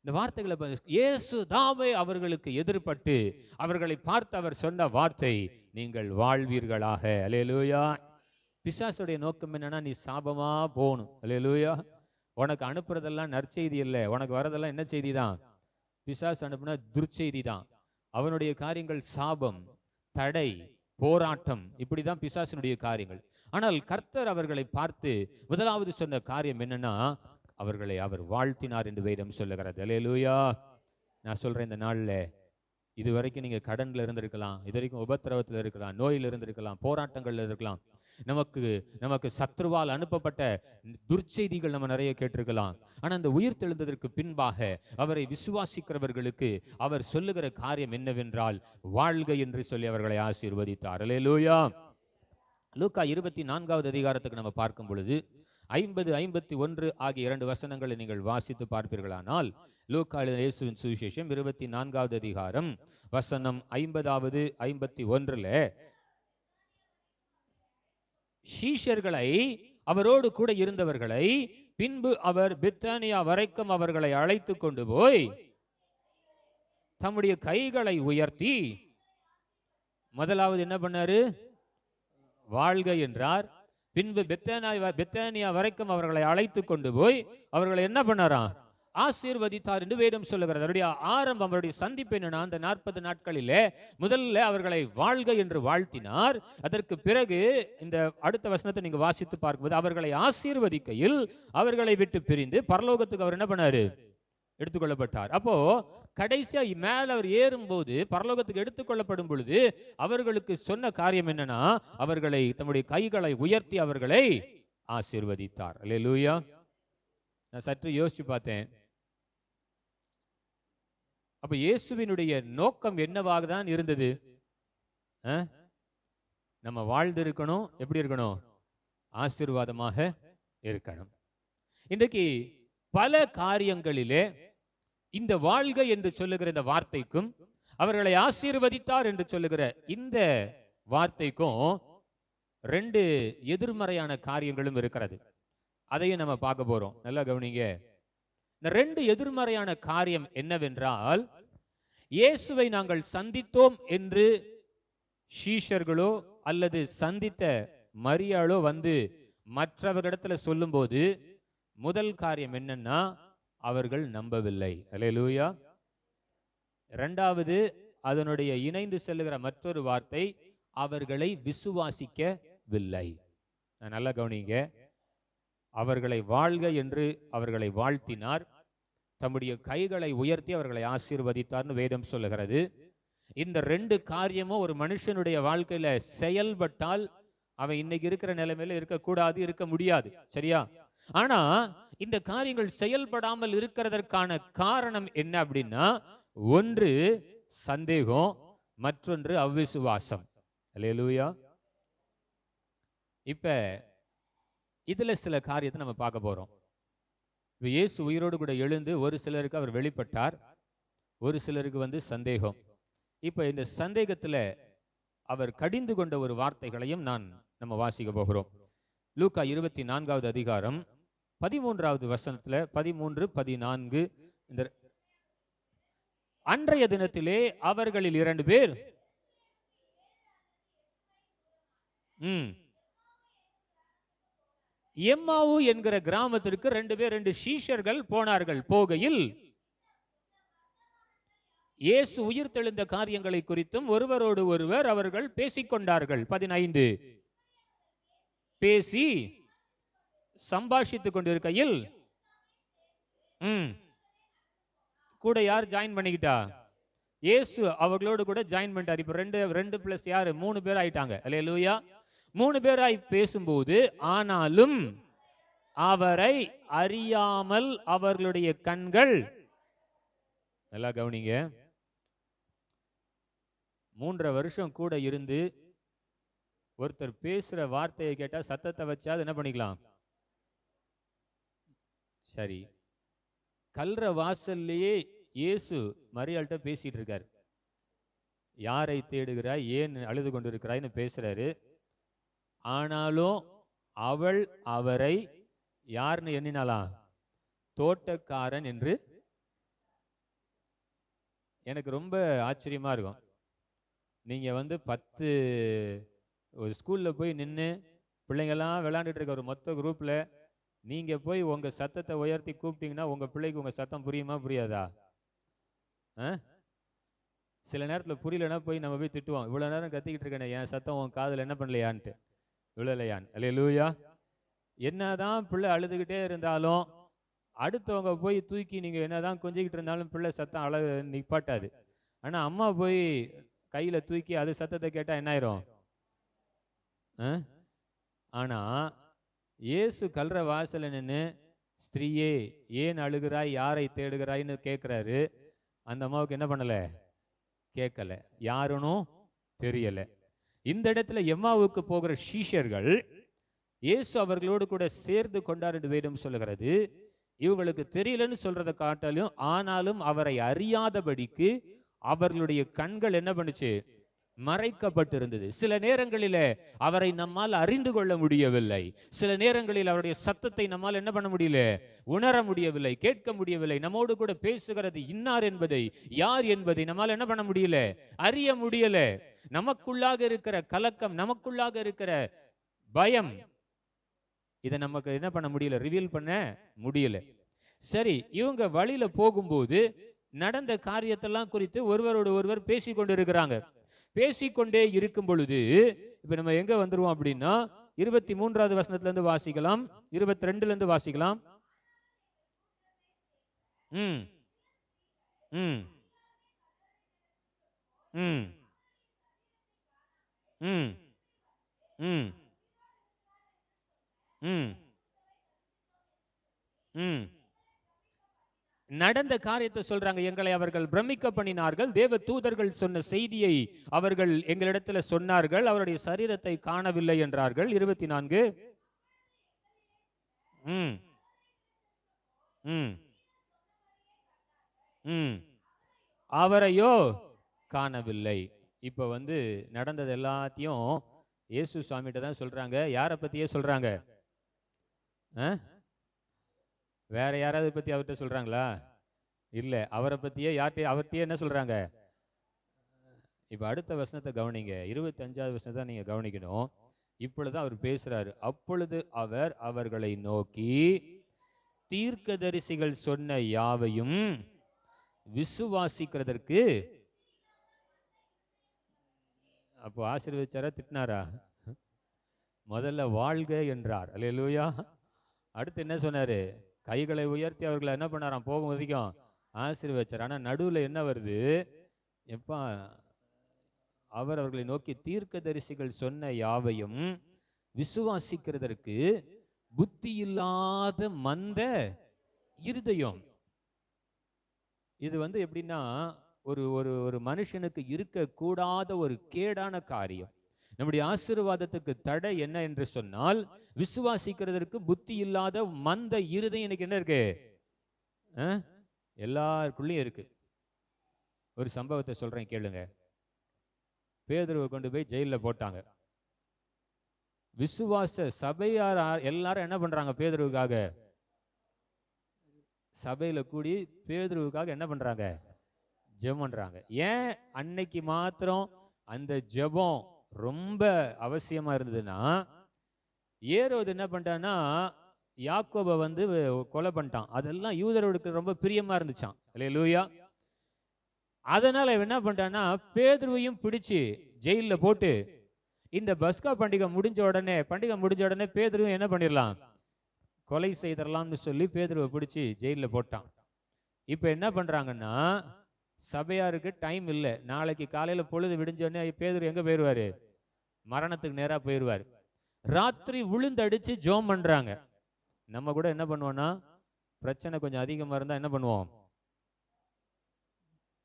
இந்த வார்த்தைகளை இயேசு தாமே அவர்களுக்கு எதிர்பட்டு அவர்களை பார்த்து அவர் சொன்ன வார்த்தை, நீங்கள் வாழ்வீர்களாக. அல்லேலூயா. பிசாசுடைய நோக்கம் என்னன்னா, நீ சாபமா போகணும். அல்லேலூயா. உனக்கு அனுப்புறதெல்லாம் நற்செய்தி இல்லை, உனக்கு வரதெல்லாம் என்ன செய்தி தான்? பிசாசு அனுப்புனா துர்ச்செய்தி தான். அவனுடைய காரியங்கள் சாபம், தடை, போராட்டம், இப்படிதான் பிசாசினுடைய காரியங்கள். ஆனால் கர்த்தர் அவர்களை பார்த்து முதலாவது சொன்ன காரியம் என்னன்னா, அவர்களை அவர் வாழ்த்தினார் என்று வேதம் சொல்லுகிறது. அல்லேலூயா. நான் சொல்றேன், இந்த நாள்ல இதுவரைக்கும் நீங்க கடன்ல இருந்திருக்கலாம், இது வரைக்கும் உபத்திரவத்தில் இருக்கலாம், நோயில் இருந்திருக்கலாம், போராட்டங்கள்ல இருக்கலாம், நமக்கு சத்ருவால் அனுப்பப்பட்ட துர்ச்செய்திகள் நம்ம நிறைய கேட்டிருக்கலாம். ஆனா அந்த உயிர் தெழுந்ததற்கு பின்பாக அவரை விசுவாசிக்கிறவர்களுக்கு அவர் சொல்லுகிற காரியம் என்னவென்றால், வாழ்க என்று சொல்லி அவர்களை ஆசீர்வதித்தார். அல்லேலூயா. லூக்கா 24வது அதிகாரத்துக்கு நம்ம பார்க்கும் பொழுது 50, 51 ஆகிய 2 வசனங்களை நீங்கள் வாசித்து பார்ப்பீர்களானால், லூக்கா இயேசுவின் சுவிசேஷம் 24வது அதிகாரம் வசனம் 50வது 51ல சீஷர்களை, அவரோடு கூட இருந்தவர்களை, பின்பு அவர் பெத்தானியா வரைக்கும் அவர்களை அழைத்து கொண்டு போய் தம்முடைய கைகளை உயர்த்தி முதலாவது என்ன பண்ணாரு? வாழ்க என்றார். பின்பு பெத்தானியா வரைக்கும் அவர்களை அழைத்து கொண்டு போய் அவர்களை என்ன பண்ணாராம்? ஆசீர்வதித்தார் என்று வேதம் சொல்லுகிறது. அவருடைய ஆரம்பம், அவருடைய சந்திப்பு என்னன்னா, அந்த 40 நாட்களிலே முதல்ல அவர்களை வாழ்க என்று வாழ்த்தினார். அதற்கு பிறகு இந்த அடுத்த வசனத்தை நீங்க வாசித்து பார்க்கும்போது, அவர்களை ஆசீர்வதிக்கையில் அவர்களை விட்டு பிரிந்து பரலோகத்துக்கு அவர் என்ன பண்ணாரு? எடுத்துக்கொள்ளப்பட்டார். அப்போ கடைசியா மேல அவர் ஏறும்போது, பரலோகத்துக்கு எடுத்துக்கொள்ளப்படும் பொழுது அவர்களுக்கு சொன்ன காரியம் என்னன்னா, அவர்களை தம்முடைய கைகளை உயர்த்தி அவர்களை ஆசீர்வதித்தார். அல்லேலூயா. நான் சற்று யோசிச்சு பார்த்தேன். அப்ப இயேசுவினுடைய நோக்கம் என்னவாக தான் இருந்தது? நம்ம வாழ்ந்து இருக்கணும். எப்படி இருக்கணும்? ஆசீர்வாதமாக இருக்கணும். இன்றைக்கு பல காரியங்களிலே இந்த வாழ்க என்று சொல்லுகிற இந்த வார்த்தைக்கும், அவர்களை ஆசீர்வதித்தார் என்று சொல்லுகிற இந்த வார்த்தைக்கும் 2 எதிர்மறையான காரியங்களும் இருக்கிறது. அதையும் நம்ம பார்க்க போறோம். நல்லா கவனிங்க. இந்த 2 எதிர்மறையான காரியம் என்னவென்றால், இயேசுவை நாங்கள் சந்தித்தோம் என்று சீஷர்களோ அல்லது சந்தித்த மரியாளோ வந்து மற்றவர்களிடத்துல சொல்லும்போது முதல் காரியம் என்னன்னா, அவர்கள் நம்பவில்லை. அல்லேலூயா. இரண்டாவது, அதனுடைய இணைந்து செல்லுகிற மற்றொரு வார்த்தை, அவர்களை விசுவாசிக்கவில்லை. நல்லா கவனிங்க. அவர்களை வாழ்க என்று அவர்களை வாழ்த்தினார், தம்முடைய கைகளை உயர்த்தி அவர்களை ஆசீர்வதித்தார்னு வேதம் சொல்லுகிறது. இந்த 2 காரியமும் ஒரு மனுஷனுடைய வாழ்க்கையில செயல்பட்டால் அவன் இன்னைக்கு இருக்கிற நிலைமையில இருக்கக்கூடாது, இருக்க முடியாது. சரியா? ஆனா இந்த காரியங்கள் செயல்படாமல் இருக்கிறதற்கான காரணம் என்ன அப்படின்னா, ஒன்று சந்தேகம், மற்றொன்று அவ்விசுவாசம். அல்லேலூயா. இப்ப இதுல சில காரியத்தை நம்ம பார்க்க போறோம். இயேசு உயிரோடு கூட எழுந்து ஒரு சிலருக்கு அவர் வெளிப்பட்டார், ஒரு சிலருக்கு வந்து சந்தேகம். இப்ப இந்த சந்தேகத்துல அவர் கடிந்து கொண்ட ஒரு வார்த்தைகளையும் நம்ம வாசிக்க போகிறோம். லூக்கா 24வது அதிகாரம் 13வது வசனத்துல 13, 14. இந்த அன்றைய தினத்திலே அவர்களில் 2 பேர் எம்மாவு என்கிற கிராமத்திற்கு 2 சீஷர்கள் போனார்கள். போகையில் இயேசு உயிர் தெழுந்த காரியங்களை குறித்தும் ஒருவரோடு ஒருவர் அவர்கள் பேசிக்கொண்டார்கள். 15 பேசி சம்பாஷித்துக் கொண்டிருக்கையில் கூட யார் ஜாயின் பண்ணிக்கிட்டா? இயேசு அவர்களோடு கூட ஜாயின் பண்ணிட்டார். இப்ப 2 பிளஸ் யாரு? 3 பேர் ஆயிட்டாங்க. அல்லேலூயா. 3 பேராய் பேசும்போது, ஆனாலும் அவரை அறியாமல் அவர்களுடைய கண்கள், நல்லா கவனிங்க, 3.5 வருஷம் கூட இருந்து ஒருத்தர் பேசுற வார்த்தையை கேட்டா சத்தத்தை வச்சா என்ன பண்ணிக்கலாம்? சரி, கல்ற வாசல்லையே இயேசு மரியாள்கிட்ட பேசிட்டு இருக்காரு. யாரை தேடுகிறாய், ஏன் அழுது கொண்டிருக்கிறாய்னு பேசுறாரு. ஆனாலும் அவள் அவரை யாருன்னு எண்ணினாலாம்? தோட்டக்காரன் என்று. எனக்கு ரொம்ப ஆச்சரியமா இருக்கும். நீங்க 10 ஒரு ஸ்கூல்ல போய் நின்று பிள்ளைங்கெல்லாம் விளையாண்டுட்டு இருக்க ஒரு மொத்த குரூப்ல நீங்க போய் உங்க சத்தத்தை உயர்த்தி கூப்பிட்டீங்கன்னா உங்க பிள்ளைக்கு உங்க சத்தம் புரியுமா புரியாதா? சில நேரத்தில் புரியலன்னா போய் நம்ம போய் திட்டுவோம். இவ்வளவு நேரம் கத்திக்கிட்டு இருக்கேன், என் சத்தம் உன் காதுல என்ன பண்ணலையான்ட்டு, விழலையான். அல்லேலூயா. என்னதான் பிள்ளை அழுதுகிட்டே இருந்தாலும் அடுத்தவங்க போய் தூக்கி நீங்க என்னதான் கொஞ்சிக்கிட்டு இருந்தாலும் பிள்ளை சத்தம் அழகு நிப்பாட்டாது. ஆனா அம்மா போய் கையில தூக்கி அது சத்தத்தை கேட்டா என்ன ஆயிரும்? ஆனா இயேசு கல்ற வாசல நின்று, ஸ்திரீயே ஏன் அழுகிறாய், யாரை தேடுகிறாய்னு கேட்கிறாரு. அந்த அம்மாவுக்கு என்ன பண்ணல? கேட்கல, யாருன்னு தெரியல. இந்த இடத்துல எம்மாவுக்கு போகிற சீஷர்கள் இயேசு அவர்களோடு கூட சேர்ந்து கொண்டார் என்று வேதம் சொல்லுகிறது. இவங்களுக்கு தெரியலன்னு சொல்றதை காட்டாலும், ஆனாலும் அவரை அறியாதபடிக்கு அவர்களுடைய கண்கள் என்ன பண்ணுச்சு? மறைக்கப்பட்டிருந்தது. சில நேரங்களில் அவரை நம்மால் அறிந்து கொள்ள முடியவில்லை. சில நேரங்களில் அவருடைய சத்தத்தை நம்மால் என்ன பண்ண முடியல? உணர முடியவில்லை, கேட்க முடியவில்லை. நம்மோடு கூட பேசுகிறது இன்னார் என்பதை, யார் என்பதை நம்மால் என்ன பண்ண முடியல? அறிய முடியல. நமக்குள்ளாக இருக்கிற கலக்கம், நமக்குள்ளாக இருக்கிற பயம், இதை நமக்கு என்ன பண்ண முடியல? ரிவீல் பண்ண முடியல. சரி, இவங்க வழியில போகும்போது நடந்த காரியத்தெல்லாம் குறித்து ஒருவரோடு ஒருவர் பேசிக்கொண்டு இருக்கிறாங்க. பேசிக்கொண்டே இருக்கும் பொழுது இப்ப நம்ம எங்க வந்துருவோம் அப்படின்னா 23வது வசனத்துல இருந்து வாசிக்கலாம், 22ல இருந்து வாசிக்கலாம். ம் ம் ம் ம் ம் ம் ம் நடந்த காரியத்தை சொல்றாங்க. எங்களை அவர்கள் பிரமிக்க பண்ணினார்கள். தேவ தூதர்கள் சொன்ன செய்தியை அவர்கள் எங்களிடத்துல சொன்னார்கள். அவருடைய சரீரத்தை காணவில்லை என்றார்கள். 24 அவரையோ காணவில்லை. இப்ப நடந்தது எல்லாத்தையும் இயேசு சுவாமிகிட்ட தான் சொல்றாங்க. யாரை பத்தியே சொல்றாங்க? வேற யாராவது பத்தி அவர்கிட்ட சொல்றாங்களா? இல்ல, அவரை பத்தியே அவர்கிட்டயே என்ன சொல்றாங்க? இப்ப அடுத்த வசனத்தை கவனிங்க. 25வது வசனத்தை நீங்க கவனிக்கணும். இப்பொழுதுதான் அவர் பேசுறாரு. அப்பொழுது அவர் அவர்களை நோக்கி, தீர்க்கதரிசிகள் சொன்ன யாவையும் விசுவாசிக்கிறதற்கு. அப்போ ஆசீர்வதிச்சாரா திட்டினாரா? முதல்ல வாழ்க என்றார். அல்லேலூயா. அடுத்து என்ன சொன்னாரு? கைகளை உயர்த்தி அவர்களை என்ன பண்ணாராம்? போகும் வரைக்கும் ஆசீர்வதிச்சார். ஆனா நடுவில் என்ன வருது? எப்பா அவர் அவர்களை நோக்கி தீர்க்கதரிசிகள் சொன்ன யாவையும் விசுவாசிக்கிறதற்கு புத்தி இல்லாத மந்த இருதயம். இது எப்படின்னா ஒரு ஒரு ஒரு மனுஷனுக்கு இருக்கக்கூடாத ஒரு கேடான காரியம். நம்முடைய ஆசீர்வாதத்துக்கு தடை என்ன என்று சொன்னால், விசுவாசிக்கிறதற்கு புத்தி இல்லாத மந்த இருதயம். எனக்கு என்ன இருக்கு? எல்லாருக்குள்ளயும் இருக்கு. ஒரு சம்பவத்தை சொல்றேன் கேளுங்க. பேதுருவை கொண்டு போய் ஜெயிலில் போட்டாங்க. விசுவாச சபையார் எல்லாரும் என்ன பண்றாங்க? பேதுருவுக்காக சபையில கூடி பேதுருவுக்காக என்ன பண்றாங்க? ஜெபம் பண்றாங்க. ஏன் அன்னைக்கு மாத்திரம் அந்த ஜெபம் ரொம்ப அவசியமா இருந்ததுன்னா, ஏரோது என்ன பண்ணிட்டான்னா யாக்கோபை வந்து கொலை பண்ணிட்டான். அதெல்லாம் யூதர்களுக்கு ரொம்ப பிரியமா இருந்துச்சான். அல்லேலூயா. அதனால என்ன பண்ணிட்டான்னா பேதுருவையும் பிடிச்சு ஜெயில போட்டு இந்த பஸ்கா பண்டிகை முடிஞ்ச உடனே பேதுருவும் என்ன பண்ணிடலாம்? கொலை செய்தரலாம்னு சொல்லி பேதுருவை பிடிச்சி ஜெயிலில் போட்டான். இப்போ என்ன பண்றாங்கன்னா, சபையாருக்கு டைம் இல்லை. நாளைக்கு காலையில பொழுது விடிஞ்சோடனே பேதுரு எங்க போயிடுவாரு? மரணத்துக்கு நேராக போயிடுவார். ராத்திரி விழுந்தடிச்சு ஜோம் பண்றாங்க. நம்ம கூட என்ன பண்ணுவோம்னா, பிரச்சனை கொஞ்சம் அதிகமா இருந்தா என்ன பண்ணுவோம்?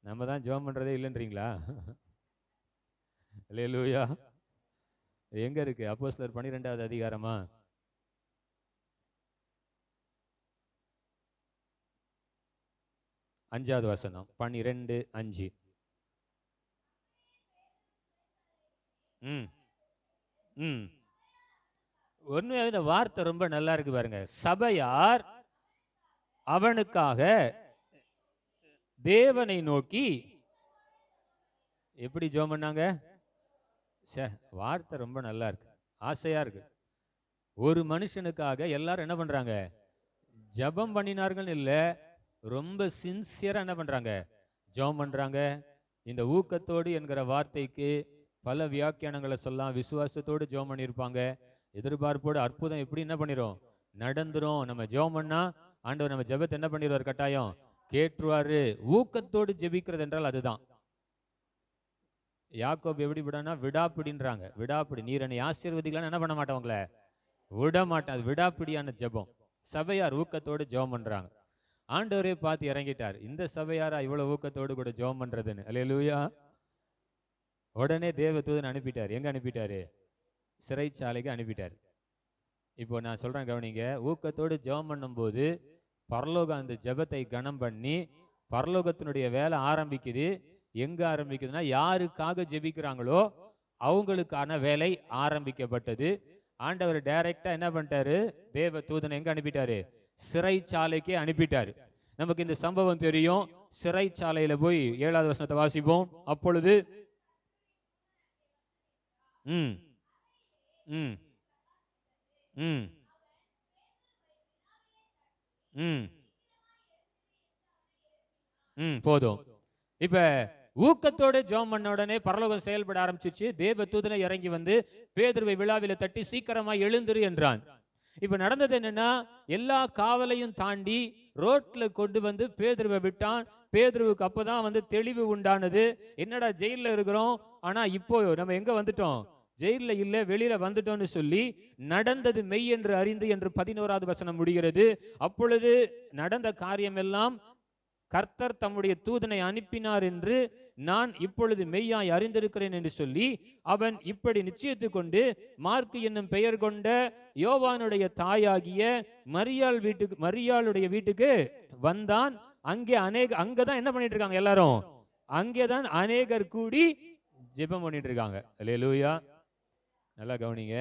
நம்ம தான் ஜோம் பண்றதே இல்லைன்றீங்களா? அல்லேலூயா. எங்க இருக்கு? அப்போஸ்தலர் 12வது அதிகாரமா? அஞ்சாவது வசனம். 12:5. உண்மையாவே இந்த வார்த்தை ரொம்ப நல்லா இருக்கு பாருங்க. சபையார் அவனுக்காக தேவனை நோக்கி எப்படி ஜெபம் பண்ணாங்க? வார்த்தை ரொம்ப நல்லா இருக்கு, ஆசையா இருக்கு. ஒரு மனுஷனுக்காக எல்லாரும் என்ன பண்றாங்க? ஜெபம் பண்ணினார்கள் இல்ல, ரொம்ப சின்சியரா என்ன பண்றாங்க? ஜெபம் பண்றாங்க. இந்த ஊக்கத்தோடு என்கிற வார்த்தைக்கு பல வியாக்கியானங்களை சொல்லலாம். விசுவாசத்தோடு ஜெபம் பண்ணியிருப்பாங்க. எதிர்பார்ப்போடு அற்புதம் எப்படி என்ன பண்ணிரும்? நடந்துரும். நம்ம ஜெபம் பண்ணா ஆண்டவர் நம்ம ஜெபத்தை என்ன பண்ணிடுவார்? கட்டாயம் கேட்டுருவாரு. ஊக்கத்தோடு ஜெபிக்கிறது என்றால் அதுதான். யாக்கோபு எப்படி விடானா விடாப்பிடின்றாங்க. விடாப்பிடி. நீர் என்னை ஆசீர்வதிக்கலாம் என்ன பண்ண மாட்டவங்கள விட மாட்டாது. விடாப்பிடியான ஜெபம். சபையார் ஊக்கத்தோடு ஜெபம் பண்றாங்க. ஆண்டவரே பார்த்து இறங்கிட்டார். இந்த சபையாரா இவ்வளவு ஊக்கத்தோடு கூட ஜெபம் பண்றதுன்னு. அல்லேலூயா. உடனே தேவதூதன் அனுப்பிட்டார். எங்க அனுப்பிட்டாரு? சிறைச்சாலைக்கு அனுப்பிட்டார். இப்போ நான் சொல்றேன் கவனிங்க. ஊக்கத்தோடு ஜெபம் பண்ணும்போது பரலோகம் அந்த ஜெபத்தை கனம் பண்ணி பரலோகத்தினுடைய வேலை ஆரம்பிக்குது. எங்க ஆரம்பிக்குதுன்னா, யாருக்காக ஜெபிக்கிறாங்களோ அவங்களுக்கான வேலை ஆரம்பிக்கப்பட்டது. ஆண்டவர் டைரக்டா என்ன பண்ணிட்டாரு? தேவ தூதனை எங்க அனுப்பிட்டாரு? சிறைச்சாலைக்கு அனுப்பிட்டாரு. நமக்கு இந்த சம்பவம் தெரியும். சிறைச்சாலையில போய் 7வது வசனத்தை வாசிப்போம். அப்பொழுது போதும். இப்ப ஊக்கத்தோட ஜெபம் பண்ண உடனே பரலோகம் செயல்பட ஆரம்பிச்சிச்சு. தேவ தூதனை இறங்கி வந்து பேதுருவை விழாவில தட்டி சீக்கிரமா எழுந்திரு என்றான். இப்ப நடந்தது என்னன்னா, எல்லா காவலையும் தாண்டி ரோட்ல கொண்டு வந்து பேதுருவை விட்டான். பேதுருவுக்கு அப்பதான் வந்து தெளிவு உண்டானது. என்னடா ஜெயில இருக்கிறோம், ஆனா இப்போ நம்ம எங்க வந்துட்டோம்? ஜெயில இல்ல, வெளியில வந்துட்டோம்னு சொல்லி நடந்தது மெய் என்று அறிந்து என்று 11வது வசனம் முடிகிறது. அப்பொழுது நடந்த காரியம் எல்லாம் கர்த்தர் தம்முடைய தூதனை அனுப்பினார் என்று நான் இப்பொழுது மெய்யாய் அறிந்திருக்கிறேன் என்று சொல்லி அவன் இப்படி நிச்சயித்து கொண்டு மார்க்கு என்னும் பெயர் கொண்ட யோவானுடைய தாயாகிய மரியாளுடைய வீட்டுக்கு வந்தான். அங்கதான் என்ன பண்ணிட்டு இருக்காங்க? எல்லாரும் அங்கேதான் அநேகர் கூடி ஜெபம் பண்ணிட்டு இருக்காங்க. அல்லேலூயா. நல்லா கவனிங்க.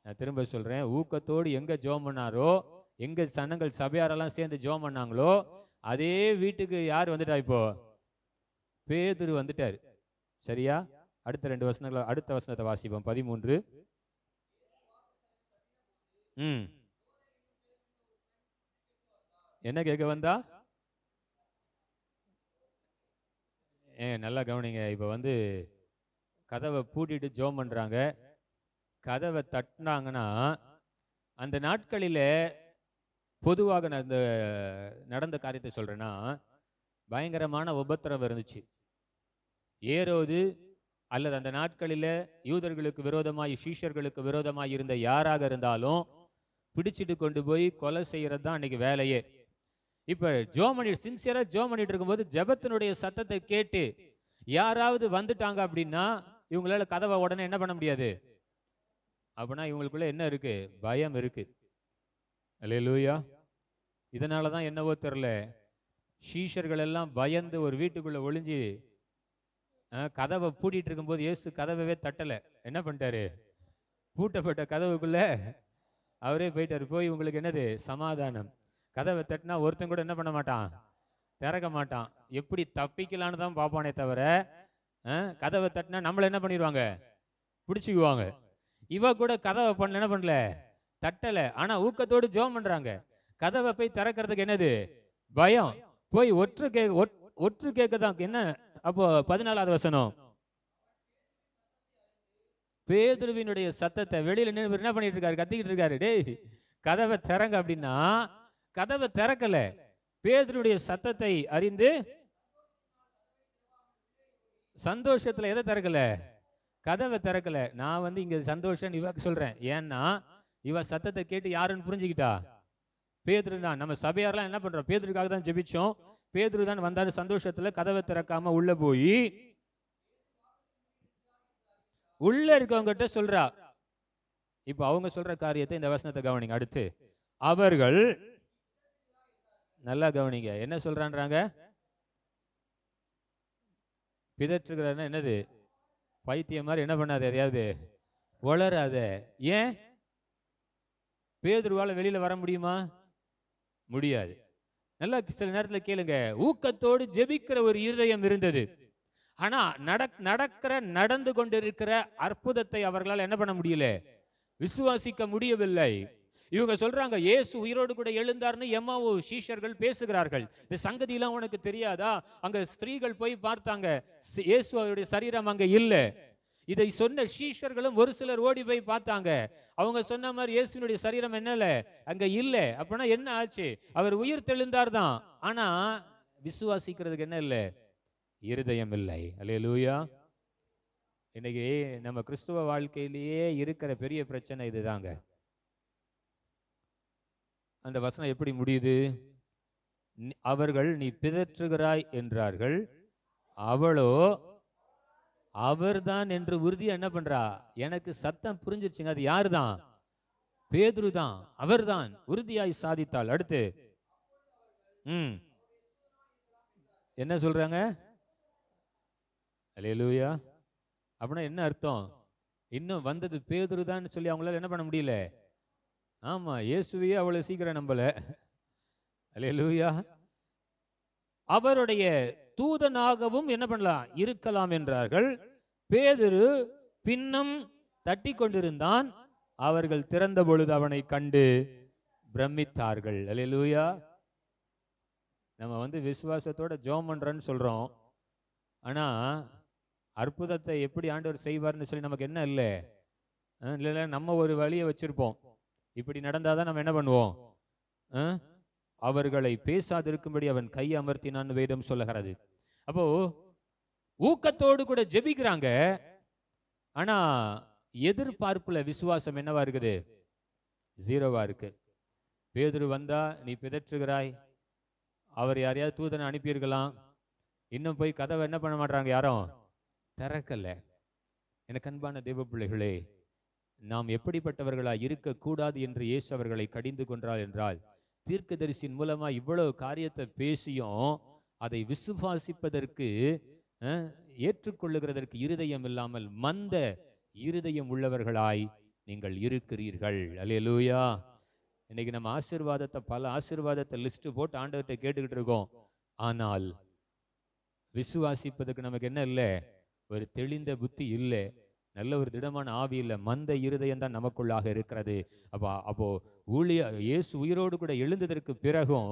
நான் திரும்ப சொல்றேன். ஊக்கத்தோடு எங்க ஜெபம் பண்ணாரோ, எங்க சனங்கள் சபையாரெல்லாம் சேர்ந்து ஜெபம் பண்ணாங்களோ, அதே வீட்டுக்கு யார் வந்துட்டா? இப்போ பேதுரு வந்துட்டாரு. சரியா? அடுத்த 2 வசனங்களை, அடுத்த வசனத்தை வாசிப்போம். 13. என்ன கேட்க வந்தா? நல்லா கவனிங்க. இப்ப வந்து கதவை பூட்டிட்டு ஜெபம் பண்றாங்க. கதவை தட்டினாங்கன்னா, அந்த நாட்களில பொதுவாக நான் இந்த நடந்த காரியத்தை சொல்றேன்னா, பயங்கரமான உபத்திரவம் இருந்துச்சு. ஏரோது அல்லது அந்த நாட்களில யூதர்களுக்கு விரோதமாய், சீஷர்களுக்கு விரோதமாய் இருந்த யாராக இருந்தாலும் பிடிச்சிட்டு கொண்டு போய் கொலை செய்யறது தான் அன்னைக்கு வேலையே. இப்ப சின்சியரா ஜெபம் பண்ணிட்டு இருக்கும்போது ஜெபத்தினுடைய சத்தத்தை கேட்டு யாராவது வந்துட்டாங்க அப்படின்னா இவங்களால கதவை உடனே என்ன பண்ண முடியாது. அப்படின்னா இவங்களுக்குள்ள என்ன இருக்கு? பயம் இருக்கு. அல்லேலூயா. இதனாலதான் என்னவோ தெரியல, சீஷர்கள் எல்லாம் பயந்து ஒரு வீட்டுக்குள்ள ஒளிஞ்சு கதவை பூட்டிட்டு இருக்கும்போது இயேசு கதவவே தட்டலை. என்ன பண்ணிட்டாரு? பூட்டப்பட்ட கதவுக்குள்ள அவரே போயிட்டாரு. போய் உங்களுக்கு என்னது சமாதானம். கதவை தட்டினா ஒருத்தன் கூட என்ன பண்ண மாட்டான்? திறக்க மாட்டான். எப்படி தப்பிக்கலான்னு தான் பார்ப்பானே தவிர கதவை தட்டினா நம்மளை என்ன பண்ணிடுவாங்க? பிடிச்சிக்குவாங்க. இவ கூட கதவை என்ன பண்ணல, தட்டலை. ஆனா ஊக்கத்தோடு ஜெபம் பண்றாங்க. கதவை போய் திறக்கிறதுக்கு என்னது? பயம். போய் ஒற்று கேட்கதான். என்ன அப்போ 14வது வசனம், பேதுருவினுடைய சத்தத்தை வெளியில நின்று என்ன பண்ணிட்டு இருக்காரு? கத்திக்கிட்டு இருக்காரு, டேய் கதவை திறங்க அப்படின்னா கதவை திறக்கல. பேதுருடைய சத்தத்தை அறிந்து சந்தோஷத்துல எதை திறக்கல? கதவை திறக்கல. நான் இங்க சந்தோஷம் இவக்கு சொல்றேன். ஏன்னா இவ சத்தத்தை கேட்டு யாருன்னு புரிஞ்சுக்கிட்டா? பேதுரு தான். நம்ம சபையாரெல்லாம் என்ன பண்றோம்? பேதுருக்காக தான் ஜெபிச்சோம். பேதுரு தான் வந்தாரு. சந்தோஷத்துல கதவை திறக்காம உள்ள போய் உள்ள இருக்கவங்கிட்ட சொல்றா. இப்ப அவங்க சொல்ற காரியத்தை இந்த வசனத்தை கவனிங்க. அடுத்து அவர்கள் நல்லா கவனிங்க. என்ன சொல்றான்றாங்க? பிதற்றுகிறார். என்னது? பைத்தியம் மாதிரி என்ன பண்ணாத, எதையாவது வளராத. ஏன்? பேதுருவால வெளியில வர முடியுமா? முடியாது. நல்லா சில நேரத்தில் கேளுங்க. ஊக்கத்தோடு ஜெபிக்கிற ஒரு இருதயம் இருந்தது. ஆனா நடந்து கொண்டிருக்கிற அற்புதத்தை அவர்களால் என்ன பண்ண முடியல? விசுவாசிக்க முடியவில்லை. இவங்க சொல்றாங்க இயேசு உயிரோடு கூட எழுந்தார்னு எம்மாவோ சீஷர்கள் பேசுகிறார்கள். இந்த சங்கதியெல்லாம் உனக்கு தெரியாதா? அங்க ஸ்திரீகள் போய் பார்த்தாங்க, இயேசு அவருடைய சரீரம் அங்க இல்ல. இதை சொன்ன சீஷர்களும் ஒரு சிலர் ஓடி போய் பார்த்தாங்க. அவங்க சொன்ன மாதிரி இயேசுனுடைய சரீரம் என்னல அங்க இல்ல. அப்படின்னா என்ன ஆச்சு? அவர் உயிர் தெழுந்தார் தான். ஆனா விசுவாசிக்கிறதுக்கு என்ன இல்லை? இருதயம் இல்லை. அல்லேலூயா. இன்னைக்கு நம்ம கிறிஸ்துவ வாழ்க்கையிலேயே இருக்கிற பெரிய பிரச்சனை இதுதாங்க. அந்த வசனம் எப்படி முடியுது? அவர்கள் நீ பிதற்றுகிறாய் என்றார்கள், அவளோ அவர்தான் என்று உறுதியா என்ன பண்றா? எனக்கு சத்தம் புரிஞ்சிருச்சுங்க. அது யாரு தான்? பேதுரு தான். அவர்தான் உறுதியாய் சாதித்தாள். அடுத்து என்ன சொல்றாங்க? அல்லேலூயா. அப்படின்னா என்ன அர்த்தம்? இன்னும் வந்தது பேதுரு தான் சொல்லி அவங்களால என்ன பண்ண முடியல. ஆமா, இயேசுவையே அவ்வளவு சீக்கிரம் நம்பல. அல்லேலூயா. அவருடைய தூதனாகவும் என்ன பண்ணலாம்? இருக்கலாம் என்றார்கள். பேதுரு பின்னும் தட்டி கொண்டிருந்தான். அவர்கள் திறந்த பொழுது அவனை கண்டு பிரமித்தார்கள். அல்லேலூயா. நம்ம விசுவாசத்தோட ஜெபம் பண்றோம்னு சொல்றோம். ஆனா அற்புதத்தை எப்படி ஆண்டவர் செய்வார்னு சொல்லி நமக்கு என்ன இல்லை? இல்ல நம்ம ஒரு வழியை வச்சிருப்போம். இப்படி நடந்தாதான் நம்ம என்ன பண்ணுவோம்? அவர்களை பேசாதிருக்கும்படி அவன் கை அமர்த்தினான்னு வேதம் சொல்லுகிறது. அப்போ ஊக்கத்தோடு கூட ஜெபிக்கிறாங்க. ஆனா எதிர்பார்ப்புல விசுவாசம் என்னவா இருக்குது? ஜீரோவா இருக்கு. பேதுரு வந்தா நீ பிதற்றுகிறாய், அவர் யாரையாவது தூதனை அனுப்பியிருக்கலாம். இன்னும் போய் கதவை என்ன பண்ண மாட்டாங்க, யாரும் திறக்கல. எனக்கு அன்பான தேவ பிள்ளைகளே, நாம் எப்படிப்பட்டவர்களா இருக்கக்கூடாது என்று இயேசு அவர்களை கடிந்து கொண்டார் என்றால், தீர்க்கதரிசியின் மூலமா இவ்வளவு காரியத்தை பேசியும் அதை விசுவாசிப்பதற்கு ஏற்றுக்கொள்ளுகிறதற்கு இருதயம் இல்லாமல் மந்த இருதயம் உள்ளவர்களாய் நீங்கள் இருக்கிறீர்கள். அல்லேலூயா. இன்னைக்கு நம்ம ஆசீர்வாதத்தை பல ஆசீர்வாதத்தை லிஸ்ட் போட்டு ஆண்டவர்கிட்ட கேட்டுக்கிட்டு இருக்கோம். ஆனால் விசுவாசிப்பதற்கு நமக்கு என்ன இல்லை? ஒரு தெளிந்த புத்தி இல்லை, நல்ல ஒரு திடமான ஆவி இல்லை, மந்த இருதயம் தான் நமக்குள்ளாக இருக்கிறது. அப்போ இயேசு உயிரோடு கூட எழுந்ததற்கு பிறகும்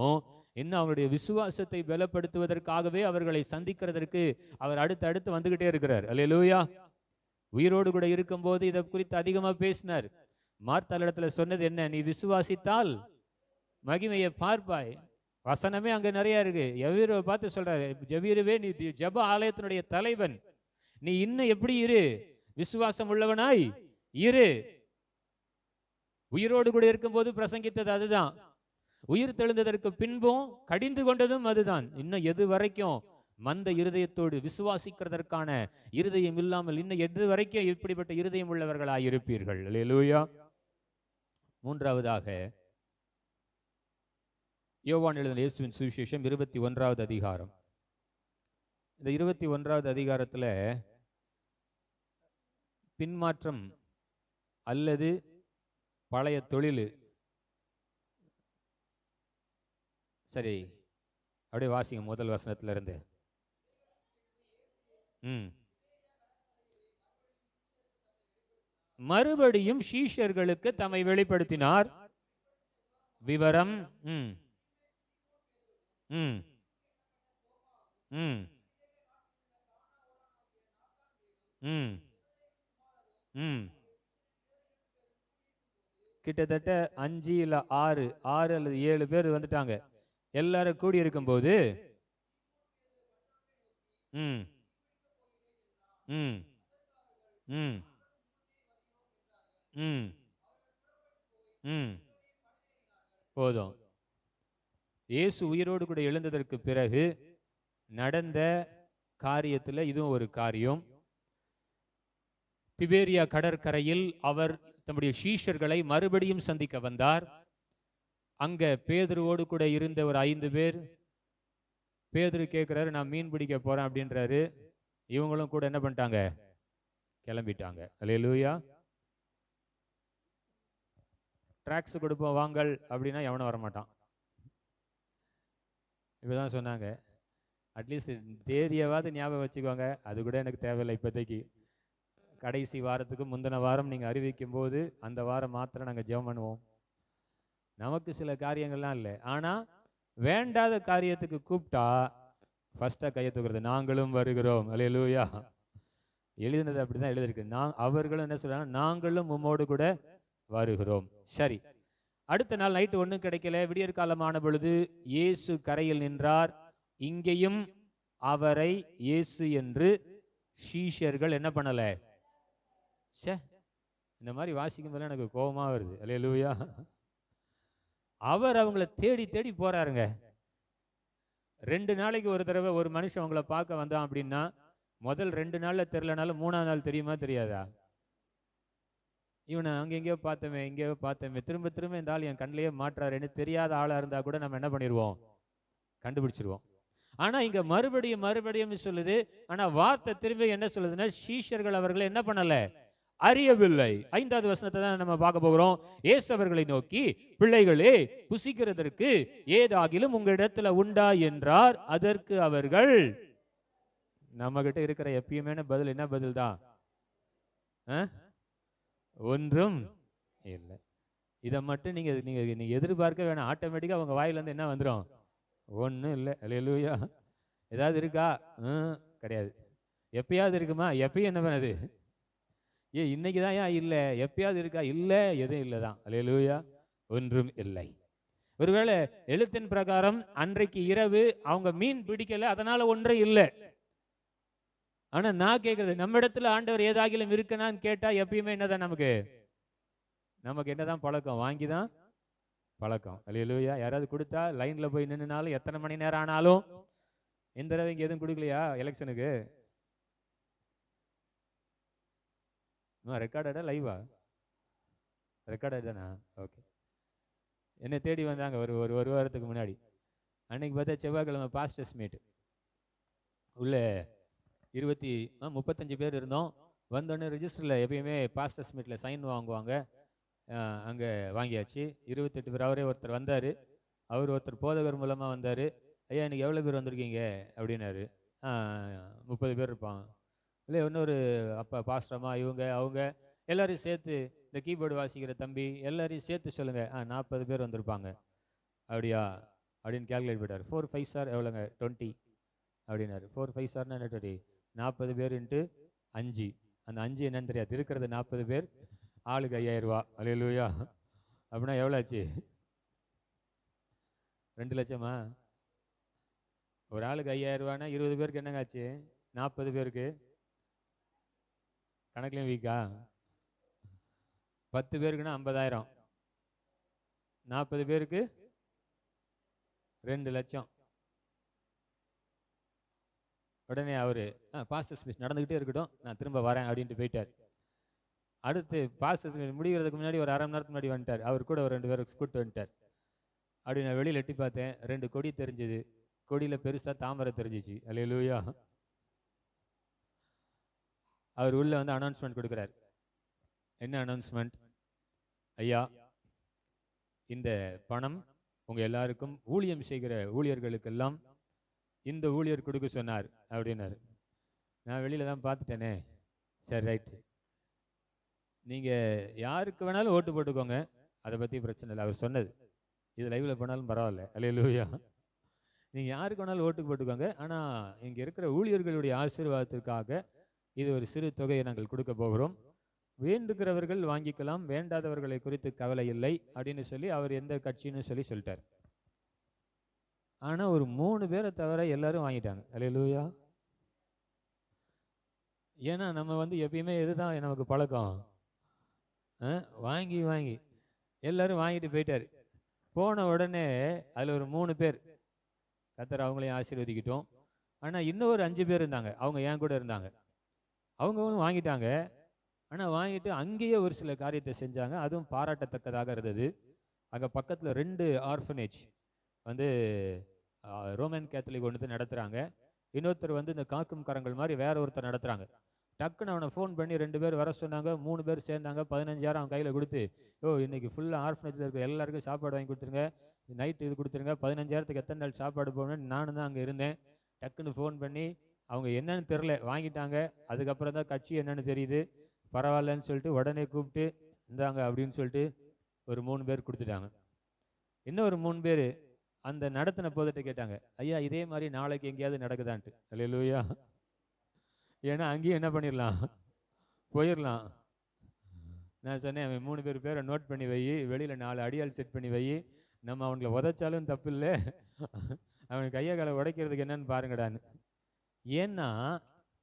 இன்னும் அவருடைய விசுவாசத்தை பலப்படுத்துவதற்காகவே அவர்களை சந்திக்கிறதற்கு அவர் அடுத்து வந்துகிட்டே இருக்கிறார். அல்லேலூயா. உயிரோடு கூட இருக்கும் போது இதை குறித்து அதிகமா பேசினார். மார்த்தாள் இடத்துல சொன்னது என்ன? நீ விசுவாசித்தால் மகிமையை பார்ப்பாய். வசனமே அங்க நிறைய இருக்கு. எவ்வீரை பார்த்து சொல்றாரு, ஜெபீருவே நீ ஜெப ஆலயத்தினுடைய தலைவன், நீ இன்னும் எப்படி இரு? விசுவாசம் உள்ளவனாய் இரு. உயிரோடு கூட இருக்கும் போது பிரசங்கித்தது அதுதான். உயிர் தெழுந்ததற்கு பின்பும் கடிந்து கொண்டதும் அதுதான். இன்னும் எது வரைக்கும் மந்த இருதயத்தோடு விசுவாசிக்கிறதற்கான இருதயம் இல்லாமல் இன்னும் எது வரைக்கும் இப்படிப்பட்ட இருதயம் உள்ளவர்களாய் இருப்பீர்கள்? அல்லேலூயா. மூன்றாவதாக யோவான் எழுதின இயேசுவின் சுவிசேஷம் 21வது அதிகாரம் இந்த 21வது அதிகாரத்தில் பின்மாற்றம் அல்லது பழைய தொழில், சரி அப்படியே வாசிங்க முதல் வசனத்துல இருந்து. மறுபடியும் சீஷர்களுக்கு தம்மை வெளிப்படுத்தினார். விவரம் கிட்டத்தட்ட 5 இல்ல 6 அல்லது 7 பேர் வந்துட்டாங்க. எல்லாரும் கூடி இருக்கும் போது போதும். இயேசு உயிரோடு கூட எழுந்ததற்கு பிறகு நடந்த காரியத்தில் இதுவும் ஒரு காரியம். திபேரியா கடற்கரையில் அவர் தம்முடைய சீஷர்களை மறுபடியும் சந்திக்க வந்தார். அங்க பேதுருவோடு கூட இருந்த ஒரு 5 பேர், பேதுரு கேட்கிறாரு, நான் மீன் பிடிக்க போறேன் அப்படின்றாரு. இவங்களும் கூட என்ன பண்ணிட்டாங்க, கிளம்பிட்டாங்க. அல்லேலூயா. டிராக்ஸ் கொடுப்போம் வாங்கள் அப்படின்னா எவனும் வரமாட்டான். இப்பதான் சொன்னாங்க, அட்லீஸ்ட் தேதியாவது ஞாபகம் வச்சுக்கோங்க, அது கூட எனக்கு தேவையில்லை இப்போதைக்கு. கடைசி வாரத்துக்கு முந்தின வாரம் நீங்கள் அறிவிக்கும் போது அந்த வாரம் மாத்திரம் நாங்கள் ஜெபம் பண்ணுவோம். நமக்கு சில காரியங்கள்லாம் இல்லை, ஆனால் வேண்டாத காரியத்துக்கு கூப்பிட்டா ஃபர்ஸ்ட்டாக கையை தூக்குறது, நாங்களும் வருகிறோம். அல்லேலூயா. எழுதினது அப்படி தான் எழுதியிருக்கு. அவர்களும் என்ன சொல்றாங்க, நாங்களும் உம்மோடு கூட வருகிறோம். சரி, அடுத்த நாள் நைட்டு ஒன்றும் கிடைக்கல. விடியற் காலமான பொழுது இயேசு கரையில் நின்றார். இங்கேயும் அவரை இயேசு என்று சீஷர்கள் என்ன பண்ணல. இந்த மாதிரி வாசிக்கும் போது எனக்கு கோபமா வருது. அல்லேலூயா. அவர் அவங்கள தேடி தேடி போறாருங்க. 2 நாளைக்கு ஒரு தடவை ஒரு மனுஷன் அவங்கள பார்க்க வந்தான் அப்படின்னா முதல் 2 நாள்ல தெரியலனாலும் 3ஆவது நாள் தெரியுமா தெரியாதா? இவனை அங்கே எங்கேயோ பார்த்தமே, எங்கேயோ பார்த்தமே, திரும்ப திரும்ப இந்த ஆள் என் கண்ணிலேயே மாற்றாருன்னு தெரியாத ஆளாக இருந்தால் கூட நம்ம என்ன பண்ணிடுவோம், கண்டுபிடிச்சிருவோம். ஆனால் இங்கே மறுபடியும் மறுபடியும் சொல்லுது. ஆனால் வார்த்தை திரும்ப என்ன சொல்லுதுன்னா, சீஷர்கள் அவர்களை என்ன பண்ணலை, அறியவில்லை. 5வது வசனத்தை தான் நம்ம பார்க்க போகிறோம். இயேசு அவர்களை நோக்கி, பிள்ளைகளே, புசிக்கிறதற்கு ஏதாகிலும் உங்களிடத்துல உண்டா என்றார். அதற்கு அவர்கள், நம்ம கிட்ட இருக்கிற எப்பயுமே பதில் என்ன பதில் தான், ஒன்றும் இல்லை. இதை மட்டும் நீங்க நீங்க எதிர்பார்க்க வேணாம். ஆட்டோமேட்டிக்கா அவங்க வாயிலிருந்து என்ன வந்துடும், ஒன்றும் இல்லை. அல்லேலூயா. ஏதாவது இருக்கா? கிடையாது. எப்பயாவது இருக்குமா? எப்பயும் என்ன பண்ணது, இன்னைக்கு தான் ஏன் இல்லை, எப்பயாவது இருக்கா? இல்லை, எதுவும் இல்லை தான். அல்லேலூயா. ஒன்றும் இல்லை. ஒருவேளை எழுத்தின் பிரகாரம் அன்றைக்கு இரவு அவங்க மீன் பிடிக்கல, அதனால ஒன்றும் இல்லை. ஆனா நான் கேட்கறது, நம்ம இடத்துல ஆண்டவர் ஏதாகிலும் இருக்குனான்னு கேட்டா எப்பயுமே என்னதான் நமக்கு என்னதான் பழக்கம், வாங்கிதான் பழக்கம். அல்லேலூயா. யாராவது கொடுத்தா லைன்ல போய் நின்னுனாலும் எத்தனை மணி நேரம் ஆனாலும், இந்த தடவை இங்க எதுவும் கொடுக்கலையா எலெக்ஷனுக்கு? ரெக்கார்டடா லைவா? ரெக்கார்டட் தானா? ஓகே. என்னை தேடி வந்தாங்க ஒரு வாரத்துக்கு முன்னாடி. அன்னைக்கு பார்த்தா செவ்வாய்க்கிழமை பாஸ்டர்ஸ் மீட். உள்ள 35 பேர் இருந்தோம். வந்தோடனே ரிஜிஸ்டரில் எப்பயுமே பாஸ்டர்ஸ் மீட்டில் சைன் வாங்குவாங்க, அங்கே வாங்கியாச்சு. 28 பேர். அவரே ஒருத்தர் வந்தார். அவர் ஒருத்தர் போதகர் மூலமாக வந்தார். ஐயா இன்னைக்கு எவ்வளோ பேர் வந்திருக்கீங்க அப்படின்னாரு. 30 பேர் இருப்பாங்க. இல்லை இன்னொரு அப்பா பாஸ்டரம்மா, இவங்க அவங்க எல்லாரையும் சேர்த்து, இந்த கீபோர்டு வாசிக்கிற தம்பி எல்லாரையும் சேர்த்து சொல்லுங்கள், 40 பேர் வந்திருப்பாங்க. அப்படியா அப்படின்னு கேல்குலேட் பண்ணிட்டார். 4 5 சார் எவ்வளோங்க? 20 அப்படின்னாரு. 4 5 சார்னா என்ன? 20. 40 பேர் இன்ட்டு 5. அந்த 5 என்னன்னு தெரியாது. இருக்கிறது 40 பேர், ஆளுக்கு 5000 ரூபா. அல்லேலூயா. அப்படின்னா எவ்வளோ ஆச்சு? 2 லட்சமா? ஒரு ஆளுக்கு 5000 ரூபானா 20 பேருக்கு என்னங்க ஆச்சு? 40 பேருக்கு கணக்குலையும் வீக்கா? 10 பேருக்குன்னா 50000, 40 பேருக்கு 2 லட்சம். உடனே அவரு பாஸ்டர்ஸ் மீட் நடந்துகிட்டே இருக்கட்டும், நான் திரும்ப வரேன் அப்படின்ட்டு போயிட்டார். அடுத்து பாஸ்டர்ஸ் மீட் முடிகிறதுக்கு முன்னாடி ஒரு 1/2 மணி நேரத்துக்கு முன்னாடி வந்துட்டார். அவர் கூட ஒரு 2 பேருக்கு கூப்பிட்டு வந்துட்டார். அப்படி நான் வெளியில் எட்டி பார்த்தேன். 2 கொடி தெரிஞ்சுது. கொடியில் பெருசாக தாமரை தெரிஞ்சிச்சு. அல்லேலூயா. அவர் உள்ள வந்து அனௌன்ஸ்மெண்ட் கொடுக்குறார். என்ன அனௌன்ஸ்மெண்ட்? ஐயா, இந்த பணம் உங்க எல்லாருக்கும் ஊழியம் செய்கிற ஊழியர்களுக்கெல்லாம் இந்த ஊழியர் கொடுக்க சொன்னார் அப்படின்னாரு. நான் வெளியில தான் பார்த்துட்டேனே. சரி, ரைட், நீங்க யாருக்கு வேணாலும் ஓட்டு போட்டுக்கோங்க, அதை பத்தி பிரச்சனை இல்லை. அவர் சொன்னது இது லைவ்ல பண்ணாலும் பரவாயில்ல. அல்லேலூயா. நீங்க யாருக்கு வேணாலும் ஓட்டுக்கு போட்டுக்கோங்க, ஆனா இங்க இருக்கிற ஊழியர்களுடைய ஆசீர்வாதத்திற்காக இது ஒரு சிறு தொகையை நாங்கள் கொடுக்க போகிறோம். வேண்டுகிறவர்கள் வாங்கிக்கலாம், வேண்டாதவர்களை குறித்து கவலை இல்லை அப்படின்னு சொல்லி அவர் எந்த கட்சின்னு சொல்லிட்டார். ஆனா ஒரு 3 பேரை தவிர எல்லாரும் வாங்கிட்டாங்க. அல்லேலூயா. ஏன்னா நம்ம வந்து எப்பயுமே எதுதான் நமக்கு பழக்கம், வாங்கி வாங்கி எல்லாரும் வாங்கிட்டு போயிட்டாரு. போன உடனே அதுல ஒரு 3 பேர் கர்த்தர் அவங்களையும் ஆசீர்வதிக்கிட்டோம். ஆனா இன்னும் ஒரு 5 பேர் இருந்தாங்க, அவங்க என் கூட இருந்தாங்க. அவங்க வாங்கிட்டாங்க. ஆனா வாங்கிட்டு அங்கேயே ஒரு சில காரியத்தை செஞ்சாங்க, அதுவும் பாராட்டத்தக்கதாக இருந்தது. அங்க பக்கத்துல 2 ஆர்ஃபனேஜ் வந்து ரோமன் கேத்தலிக் ஒன்று நடத்துறாங்க. இன்னொருத்தர் வந்து இந்த காக்கும் கரங்கள் மாதிரி வேற ஒருத்தர் நடத்துறாங்க. டக்குன்னு அவனை ஃபோன் பண்ணி 2 பேர் வர சொன்னாங்க. 3 பேர் சேர்ந்தாங்க. 15,000 அவன் கையில் கொடுத்து, இன்னைக்கு ஃபுல்லாக ஆர்ஃபனேஜில் இருக்க எல்லாருக்கும் சாப்பாடு வாங்கி கொடுத்துருங்க, நைட்டு இது கொடுத்துருங்க, 15,000த்துக்கு எத்தனை நாள் சாப்பாடு போகணும்னு நானும் தான் அங்கே இருந்தேன். டக்குன்னு ஃபோன் பண்ணி அவங்க என்னன்னு தெரில வாங்கிட்டாங்க. அதுக்கப்புறம் தான் கட்சி என்னன்னு தெரியுது. பரவாயில்லன்னு சொல்லிட்டு உடனே கூப்பிட்டு இந்தாங்க அப்படின்னு சொல்லிட்டு ஒரு 3 பேர் கொடுத்துட்டாங்க. இன்னும் ஒரு 3 பேர் அந்த நடத்தின போதிட்ட கேட்டாங்க, ஐயா இதே மாதிரி நாளைக்கு எங்கேயாவது நடக்குதான்ட்டு. அல்லேலூயா. ஏன்னா அங்கேயும் என்ன பண்ணிடலாம், போயிடலாம். நான் சொன்னேன், அவன் 3 பேரை நோட் பண்ணி வை, வெளியில் 4 அடியால் செட் பண்ணி வை, நம்ம அவங்களை உதைச்சாலும் தப்பு இல்லை, அவனுக்கு கையை காலை உடைக்கிறதுக்கு என்னன்னு பாருங்கடான்னு. ஏன்னா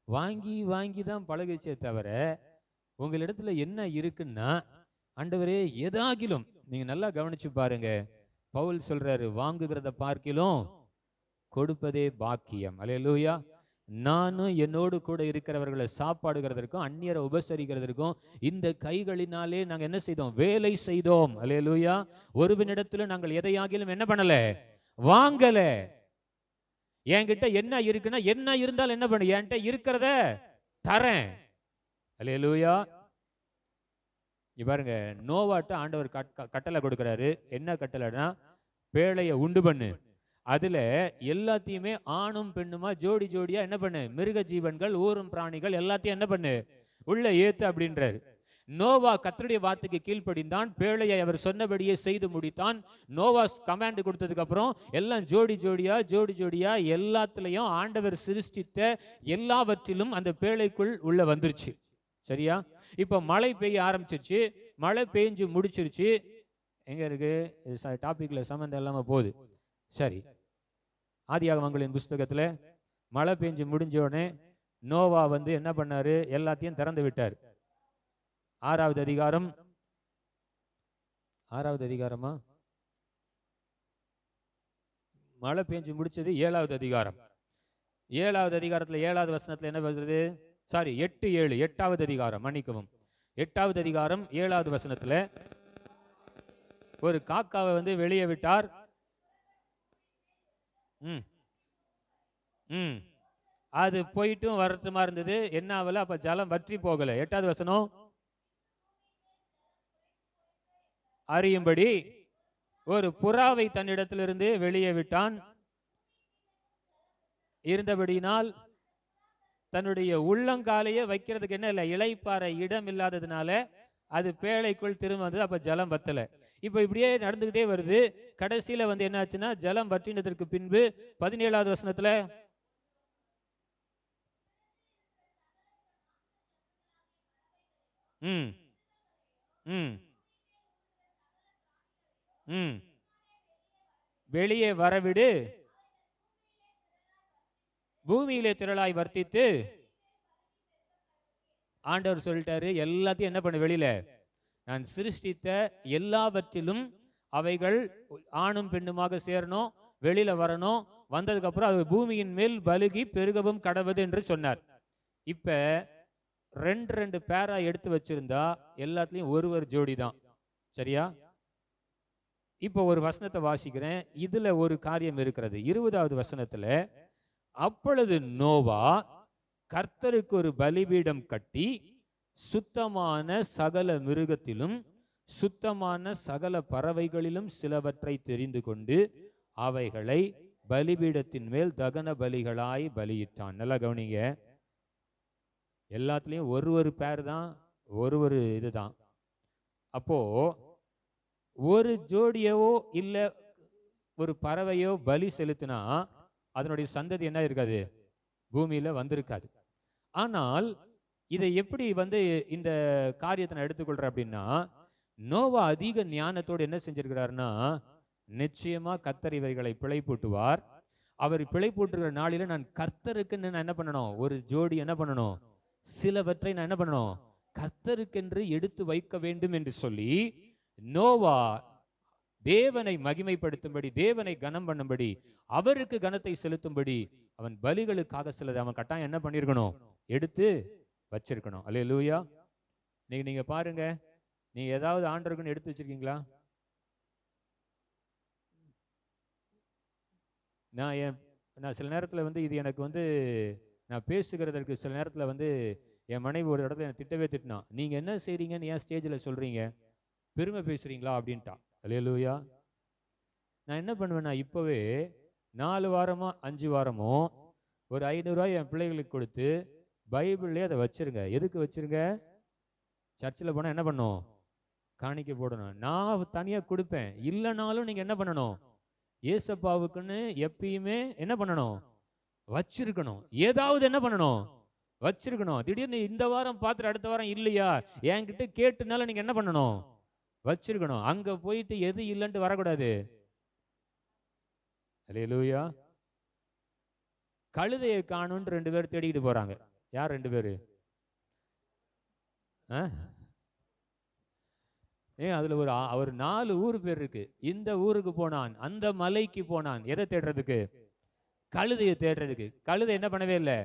வாங்கி வாங்கி தான் பழகிச்சே தவிர உங்களிடத்துல என்ன இருக்குன்னா, ஆண்டவரே எதாகிலும் நீங்க நல்லா கவனிச்சு பாருங்க, பவுல் சொல்றாரு, வாங்குகிறத பார்க்கிலும் கொடுப்பதே பாக்கியம். அல்லேலூயா. நானும் என்னோடு கூட இருக்கிறவர்களை சாப்பாடுகிறதற்கும் அந்நியரை உபசரிக்கிறதற்கும் இந்த கைகளினாலே நாங்க என்ன செய்தோம்? வேலை செய்தோம். அல்லேலூயா. ஒருவனிடத்துல நாங்கள் எதையாகிலும் என்ன பண்ணல? வாங்கல. என்கிட்ட என்ன இருக்குன்னா, என்ன இருந்தால் என்ன பண்ணு, என்கிட்ட இருக்கிறத தரேன். அல்லேலூயா. பாருங்க, நோவாட்ட ஆண்டவர் கட்டளை கொடுக்கிறாரு. என்ன கட்டளைனா, பேழைய உண்டு பண்ணு, அதுல எல்லாத்தையுமே ஆணும் பெண்ணுமா ஜோடி ஜோடியா என்ன பண்ணு, மிருக ஜீவன்கள் ஊரும் பிராணிகள் எல்லாத்தையும் என்ன பண்ணு, உள்ள ஏத்து அப்படின்றாரு. நோவா கர்த்தருடைய வார்த்தைக்கு கீழ்ப்படிந்தான். பேழையை அவர் சொன்னபடியே செய்து முடித்தான். நோவா கமாண்ட் கொடுத்ததுக்கு அப்புறம் எல்லாம் ஜோடி ஜோடியா ஜோடி ஜோடியா எல்லாத்துலயும் ஆண்டவர் சிருஷ்டித்த எல்லாவற்றிலும் அந்த பேழைக்குள் உள்ள வந்துருச்சு. சரியா? இப்ப மழை பெய்ய ஆரம்பிச்சிருச்சு. மழை பெய்ஞ்சு முடிச்சிருச்சு. எங்க இருக்கு டாபிக்ல சம்பந்தம் இல்லாம போகுது. சரி, ஆதியாகமங்களின் புஸ்தகத்துல மழை பெஞ்சு முடிஞ்ச உடனே நோவா வந்து என்ன பண்ணாரு? எல்லாத்தையும் திறந்து விட்டார். 6வது அதிகாரம், 6வது அதிகாரமா, மழை பெஞ்சு முடிச்சது 7வது அதிகாரம். 7வது அதிகாரத்துல 7வது வசனத்துல என்ன பேசுறது? சாரி, 8:7, 8வது அதிகாரம், மன்னிக்கவும், 8வது அதிகாரம் 7வது வசனத்துல ஒரு காக்காவை வந்து வெளியே விட்டார். அது போயிட்டும் வரட்டுமா இருந்தது. என்ன ஆகல? அப்ப ஜலம் வற்றி போகல. 8வது வசனம், அறியும்படி ஒரு புறாவை தன்னிடத்திலிருந்து வெளியே விட்டான். இருந்தபடியினால் தன்னுடைய உள்ளங்காலையே வைக்கிறதுக்கு என்ன இல்லை, இளைப்பாறை இடம் இல்லாததுனால அது பேழைக்குள் திரும்ப வந்தது. அப்ப ஜலம் வத்தல. இப்ப இப்படியே நடந்துகிட்டே வருது. கடைசியில வந்து என்ன ஆச்சுன்னா, ஜலம் வற்றினதற்கு பின்பு 17வது வசனத்துல வெளியே வரவிடு, பூமியிலே திரளாய் வர்த்தித்து, ஆண்டவர் சொல்லிட்டாரு, எல்லாத்தையும் என்ன பண்ண, வெளியில நான் சிருஷ்டித்த எல்லாவற்றிலும் அவைகள் ஆணும் பெண்ணுமாக சேரணும், வெளியில வரணும். வந்ததுக்கு அப்புறம் அது பூமியின் மேல் பலுகி பெருகவும் கடவுது என்று சொன்னார். இப்ப 2 பேரா எடுத்து வச்சிருந்தா எல்லாத்துலயும் ஒரு ஜோடி தான். சரியா? இப்ப ஒரு வசனத்தை வாசிக்கிறேன். இதுல ஒரு காரியம் இருக்கிறது. 20வது வசனத்துல, அப்பொழுது நோவா கர்த்தருக்கு ஒரு பலிபீடம் கட்டி சுத்தமான சகல மிருகத்திலும் சுத்தமான சகல பறவைகளிலும் சிலவற்றை தெரிந்து கொண்டு அவைகளை பலிபீடத்தின் மேல் தகன பலிகளாய் பலியிட்டான். நல்லா கவனிங்க, எல்லாத்துலயும் ஒரு பேர் தான், ஒரு இதுதான். அப்போ ஒரு ஜோடியவோ இல்ல ஒரு பறவையோ பலி செலுத்தினா அதனுடைய சந்ததி என்ன இருக்காது, பூமியில வந்திருக்காது. ஆனால் இதை எப்படி இந்த காரியத்தை நான் எடுத்துக்கொள்றேன் அப்படின்னா, நோவா அதிக ஞானத்தோடு என்ன செஞ்சிருக்கிறாருன்னா, நிச்சயமா கர்த்தர் இவைகளை பிழைப்பூட்டுவார். அவர் பிழைப்பூட்டுகிற நாளில நான் கர்த்தருக்குன்னு நான் என்ன பண்ணணும், ஒரு ஜோடி என்ன பண்ணணும், சிலவற்றை நான் என்ன பண்ணணும், கர்த்தருக்கென்று எடுத்து வைக்க வேண்டும் என்று சொல்லி நோவா தேவனை மகிமைப்படுத்தும்படி, தேவனை கனம் பண்ணும்படி, அவருக்கு கனத்தை செலுத்தும்படி அவன் பலிகளுக்காக சிலதை அவன் கட்டாயம் என்ன பண்ணிருக்கணும், எடுத்து வச்சிருக்கணும். அல்லேலூயா. நீங்க பாருங்க, நீங்க ஏதாவது ஆண்டவருக்குன்னு எடுத்து வச்சிருக்கீங்களா? நான் சில நேரத்தில் இது எனக்கு நான் பேசுகிறதற்கு சில நேரத்தில் என் மனைவி ஒரு இடத்துல என்னை திட்டவே திட்டினா, நீங்க என்ன செய்றீங்கன்னு ஏன் ஸ்டேஜில் சொல்றீங்க, பெருமை பேசுறீங்களா அப்படின்ட்டா. அல்லேலூயா. நான் என்ன பண்ணுவேன்னா, இப்பவே 4 வாரமோ 5 வாரமோ ஒரு 500 ரூபாய் என் பிள்ளைகளுக்கு கொடுத்து பைபிள்லேயே அதை வச்சிருங்க. எதுக்கு வச்சிருங்க? சர்ச்சில் போனால் என்ன பண்ணும், காணிக்க போடணும். நான் தனியாக கொடுப்பேன். இல்லைனாலும் நீங்க என்ன பண்ணணும், ஏசப்பாவுக்குன்னு எப்பயுமே என்ன பண்ணணும், வச்சிருக்கணும். ஏதாவது என்ன பண்ணணும், வச்சிருக்கணும். திடீர்னு இந்த வாரம் பார்த்துட்டு அடுத்த வாரம் இல்லையா, என்கிட்ட கேட்டுனால நீங்க என்ன பண்ணணும், வச்சிருக்கணும். அங்க போயிட்டு எது இல்லைன்ட்டு வரக்கூடாது. அல்லேலூயா. கழுதையை காணும்னு 2 பேர் தேடிக்கிட்டு போறாங்க. யார் 2 பேரு? அதுல ஒரு 4 ஊர் பேர் இருக்கு. இந்த ஊருக்கு போனான், அந்த மலைக்கு போனான். எதை தேடுறதுக்கு? கழுதையை தேடுறதுக்கு. கழுதை என்ன பண்ணவே இல்லை,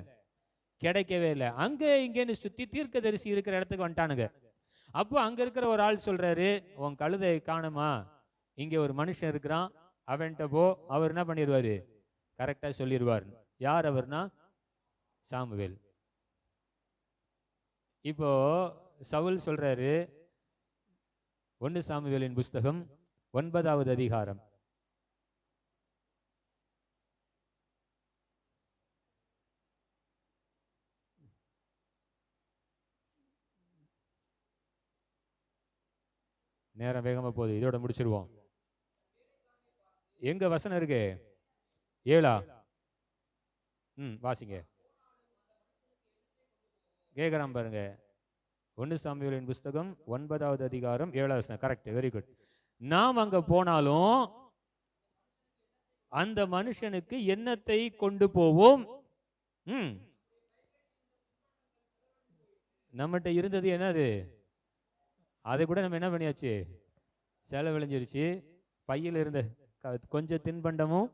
கிடைக்கவே இல்லை. அங்க இங்கன்னு சுத்தி தீர்க்கதரிசி இருக்கிற இடத்துக்கு வந்துட்டானுங்க. அப்போ அங்க இருக்கிற ஒரு ஆள் சொல்றாரு, உன் கழுதை காணுமா, இங்க ஒரு மனுஷன் இருக்கிறான், அவன்கிட்ட போ. அவர் என்ன பண்ணிடுவாரு, கரெக்டா சொல்லிடுவார். யார் அவர்னா? சாமுவேல். இப்போ சவுல் சொல்றாரு, 1 சாமுவேலின் புஸ்தகம் 9வது அதிகாரம். நேரம் வேகமா போகுது, இதோட முடிச்சிருவோம். எங்க வசனம் இருக்கு? 7ஆ? வாசிங்க. கேட்குறான் பாருங்க. 1 சாமுவேலின் புஸ்தகம் 9வது அதிகாரம் 7வது வசனம். Correct, very good. நாம் அங்க போனாலும் அந்த மனுஷனுக்கு என்னத்தை கொண்டு போவோம்? நம்மகிட்ட இருந்தது என்னது, அதை கூட நம்ம என்ன பண்ணியாச்சு, செலவழிஞ்சிருச்சு. பையில் இருந்த கொஞ்சம் தின்பண்டமும்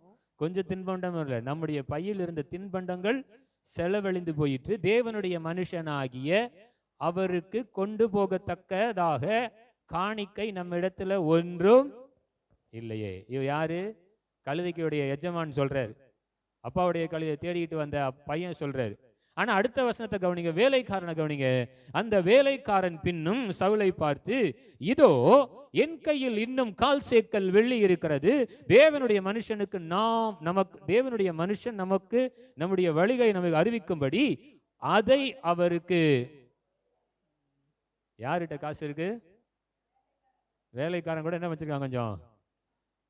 இல்லை, நம்முடைய பையில் இருந்த தின்பண்டங்கள் செலவழிந்து போயிற்று. தேவனுடைய மனுஷனாகிய அவருக்கு கொண்டு போகத்தக்கதாக காணிக்கை நம்ம இடத்துல ஒன்றும் இல்லையே. இவ யாரு? கழுதைக்குடைய எஜமான் சொல்றாரு. அப்பாவுடைய கழுதை தேடிட்டு வந்த பையன் சொல்றாரு. ஆனா அடுத்த வசனத்தை கவனிங்க, வேலைக்காரனை கவனிங்க. அந்த வேலைக்காரன் பின்னும் சவுலை பார்த்து, இதோ என் கையில் இன்னும் 1/4 சேக்கல் வெள்ளி இருக்கிறது. தேவனுடைய மனுஷன் நமக்கு நம்முடைய வழியை நமக்கு அறிவிக்கும்படி அதை அவருக்கு. யார்கிட்ட காசு இருக்கு? வேலைக்காரன் கூட என்ன வச்சிருக்கான், கொஞ்சம்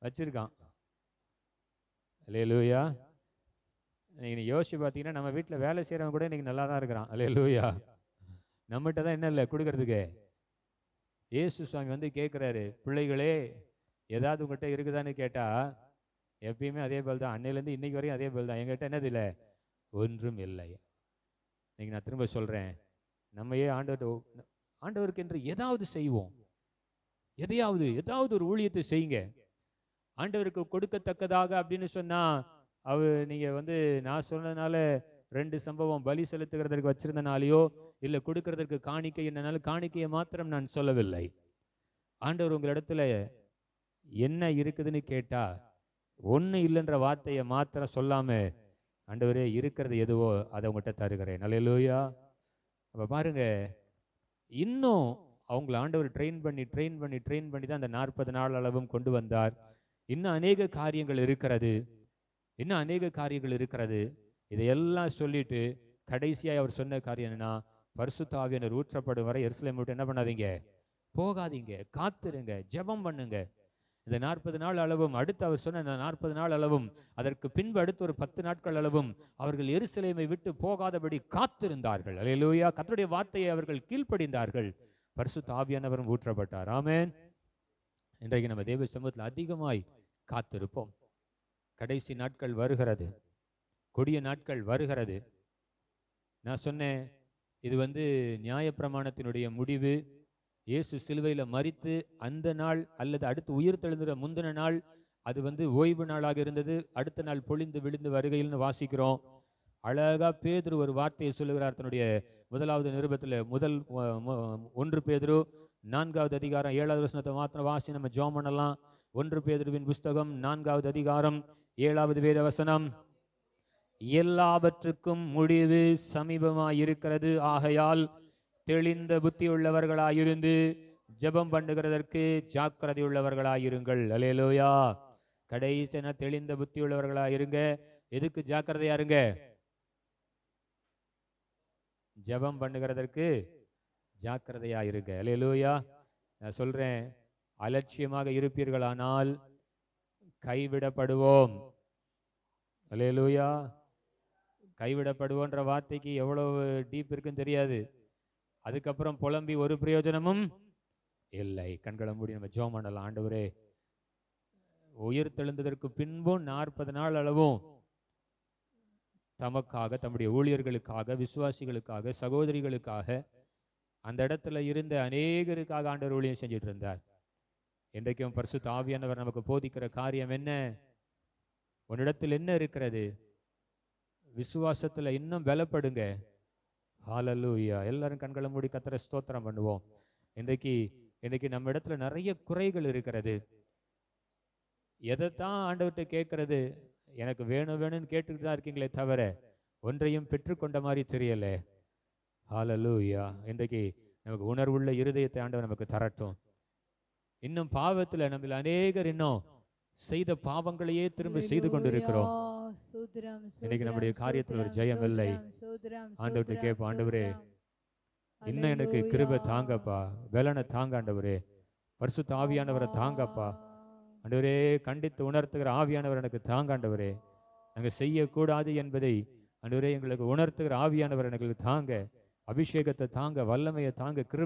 வச்சிருக்கான். அல்லேலூயா. இன்னைக்கு யோசிச்சு பார்த்தீங்கன்னா, நம்ம வீட்டில் வேலை செய்கிறவங்க கூட இன்னைக்கு நல்லா தான் இருக்கிறான். அல்லேலூயா. நம்மகிட்ட தான் என்ன இல்லை கொடுக்கறதுக்கு. இயேசு சுவாமி கேட்குறாரு, பிள்ளைகளே ஏதாவது உங்கள்கிட்ட இருக்குதான்னு கேட்டா எப்பயுமே அதே போல் தான், அன்னையிலேருந்து இன்னைக்கு வரையும் அதே போல் தான். எங்ககிட்ட என்னது இல்லை, ஒன்றும் இல்லை. இன்னைக்கு நான் திரும்ப சொல்கிறேன், நம்மையே ஆண்டவருக்கு என்று ஏதாவது செய்வோம். ஏதாவது ஒரு ஊழியத்தை செய்யுங்க. ஆண்டவருக்கு கொடுக்கத்தக்கதாக அப்படின்னு சொன்னா நீங்க நான் சொன்னதுனால 2 சம்பவம் பலி செலுத்துகிறதற்கு வச்சிருந்தனாலேயோ இல்லை கொடுக்கறதற்கு காணிக்கை என்னனாலும் காணிக்கையை மாத்திரம் நான் சொல்லவில்லை. ஆண்டவர் உங்களிடத்துல என்ன இருக்குதுன்னு கேட்டா ஒண்ணு இல்லைன்ற வார்த்தையை மாத்திரம் சொல்லாம ஆண்டவரே இருக்கிறது எதுவோ அதை உங்கள்கிட்ட தருகிறேன். அல்லேலூயா. அப்போ பாருங்க, இன்னும் அவங்கள ஆண்டவர் ட்ரெயின் பண்ணி தான் அந்த 40 நாள் அளவும் கொண்டு வந்தார். இன்னும் அநேக காரியங்கள் இருக்கிறது. இதையெல்லாம் சொல்லிட்டு கடைசியாக அவர் சொன்ன காரியம் என்னன்னா, பரிசுத்த ஆவியானவர் ஊற்றப்படும் வரை எருசலேம் விட்டு என்ன பண்ணாதீங்க, போகாதீங்க, காத்திருங்க, ஜெபம் பண்ணுங்க. இந்த 40 நாள் அளவும், அடுத்து அவர் சொன்ன இந்த 40 நாள் அளவும், அதற்கு பின்பு அடுத்து ஒரு 10 நாட்கள் அளவும் அவர்கள் எருசலேமை விட்டு போகாதபடி காத்திருந்தார்கள். அல்லேலூயா. கர்த்தருடைய வார்த்தையை அவர்கள் கீழ்ப்படிந்தார்கள். பரிசுத்த ஆவியானவரும் ஊற்றப்பட்டார். ஆமென். இன்றைக்கு நம்ம தேவ சமூகத்தில் அதிகமாய் காத்திருப்போம். கடைசி நாட்கள் வருகிறது, கொடிய நாட்கள் வருகிறது. நான் சொன்னேன், இது நியாயப்பிரமாணத்தினுடைய முடிவு. இயேசு சிலுவையில் மரித்து அந்த நாள் அல்லது அடுத்து உயிர் தெழுந்துற முந்தின நாள் அது ஓய்வு நாளாக இருந்தது. அடுத்த நாள் பொழிந்து விழுந்து வருகையில்னு வாசிக்கிறோம். அழகா பேதுரு ஒரு வார்த்தையை சொல்லுகிறார் தன்னுடைய முதலாவது நிருபத்தில். 1 பேதுரு 4வது அதிகாரம் 7வது வசனத்தை மாத்திரம் வாசி நம்ம ஜெபம் பண்ணலாம். 1 பேதுருவின் புஸ்தகம் 4வது அதிகாரம் 7வது வேத வசனம். எல்லாவற்றுக்கும் முடிவு சமீபமாய் இருக்கிறது, ஆகையால் தெளிந்த புத்தியுள்ளவர்களாயிருந்து ஜெபம் பண்ணுகிறதற்கு ஜாக்கிரதை உள்ளவர்களாயிருங்கள். அல்லேலூயா. கடைசியான தெளிந்த புத்தியுள்ளவர்களாயிருங்க. எதுக்கு ஜாக்கிரதையா இருங்க? ஜெபம் பண்ணுகிறதற்கு ஜாக்கிரதையா இருங்க. அல்லேலூயா. நான் சொல்றேன், அலட்சியமாக இருப்பீர்களானால் கைவிடப்படுவோம். அல்லேலூயா. கைவிடப்படுவோன்ற வார்த்தைக்கு எவ்வளவு டீப் இருக்குன்னு தெரியாது. அதுக்கப்புறம் புலம்பி ஒரு பிரயோஜனமும் இல்லை. கண்களை மூடி நம்ம ஜெபம் பண்ணலாம். ஆண்டவரே, உயிர் தெழுந்ததற்கு பின்பும் 40 நாள் அளவும் தமக்காக, தம்முடைய ஊழியர்களுக்காக, விசுவாசிகளுக்காக, சகோதரிகளுக்காக, அந்த இடத்துல இருந்த அநேகருக்காக ஆண்டவர் ஊழியம் செஞ்சிட்டு இருந்தார். இன்றைக்கும் பரிசுத்த ஆவியானவர் நமக்கு போதிக்கிற காரியம் என்ன? உன்னிடத்தில் என்ன இருக்கிறது? விசுவாசத்துல இன்னும் பலப்படுங்க. ஹல்லேலூயா. எல்லாரும் கண்களை மூடி கர்த்தரை ஸ்தோத்திரம் பண்ணுவோம். இன்றைக்கு நம்ம இடத்துல நிறைய குறைகள் இருக்கிறது. எதைத்தான் ஆண்டவர்கிட்ட கேட்கறது? எனக்கு வேணும் வேணும்னு கேட்டுக்கிட்டு தான் இருக்கீங்களே தவிர ஒன்றையும் பெற்றுக்கொண்ட மாதிரி தெரியல. ஹல்லேலூயா. இன்றைக்கு நமக்கு உணர்வுள்ள இருதயத்தை ஆண்டவர் நமக்கு தரட்டும். இன்னும் பாவத்துல நம்மள அநேகர் இன்னும் செய்த பாவங்களையே திரும்ப செய்து கொண்டிருக்கிறோம். இன்னைக்கு நம்முடைய காரியத்தில் ஒரு ஜெயம் இல்லை. ஆண்டவர்கிட்ட கேட்போம், ஆண்டவரே இன்னும் எனக்கு கிருபை தாங்கப்பா, பலனை தாங்க ஆண்டவரே, பரிசுத்த ஆவியானவரை தாங்கப்பா ஆண்டவரே, கண்டித்து உணர்த்துகிற ஆவியானவர் எனக்கு தாங்க ஆண்டவரே, நாங்கள் செய்யக்கூடாது என்பதை ஆண்டவரே எங்களுக்கு உணர்த்துகிற ஆவியானவர் எங்களுக்கு தாங்க, அபிஷேகத்தை தாங்க, வல்லமையை தாங்க, கிருபை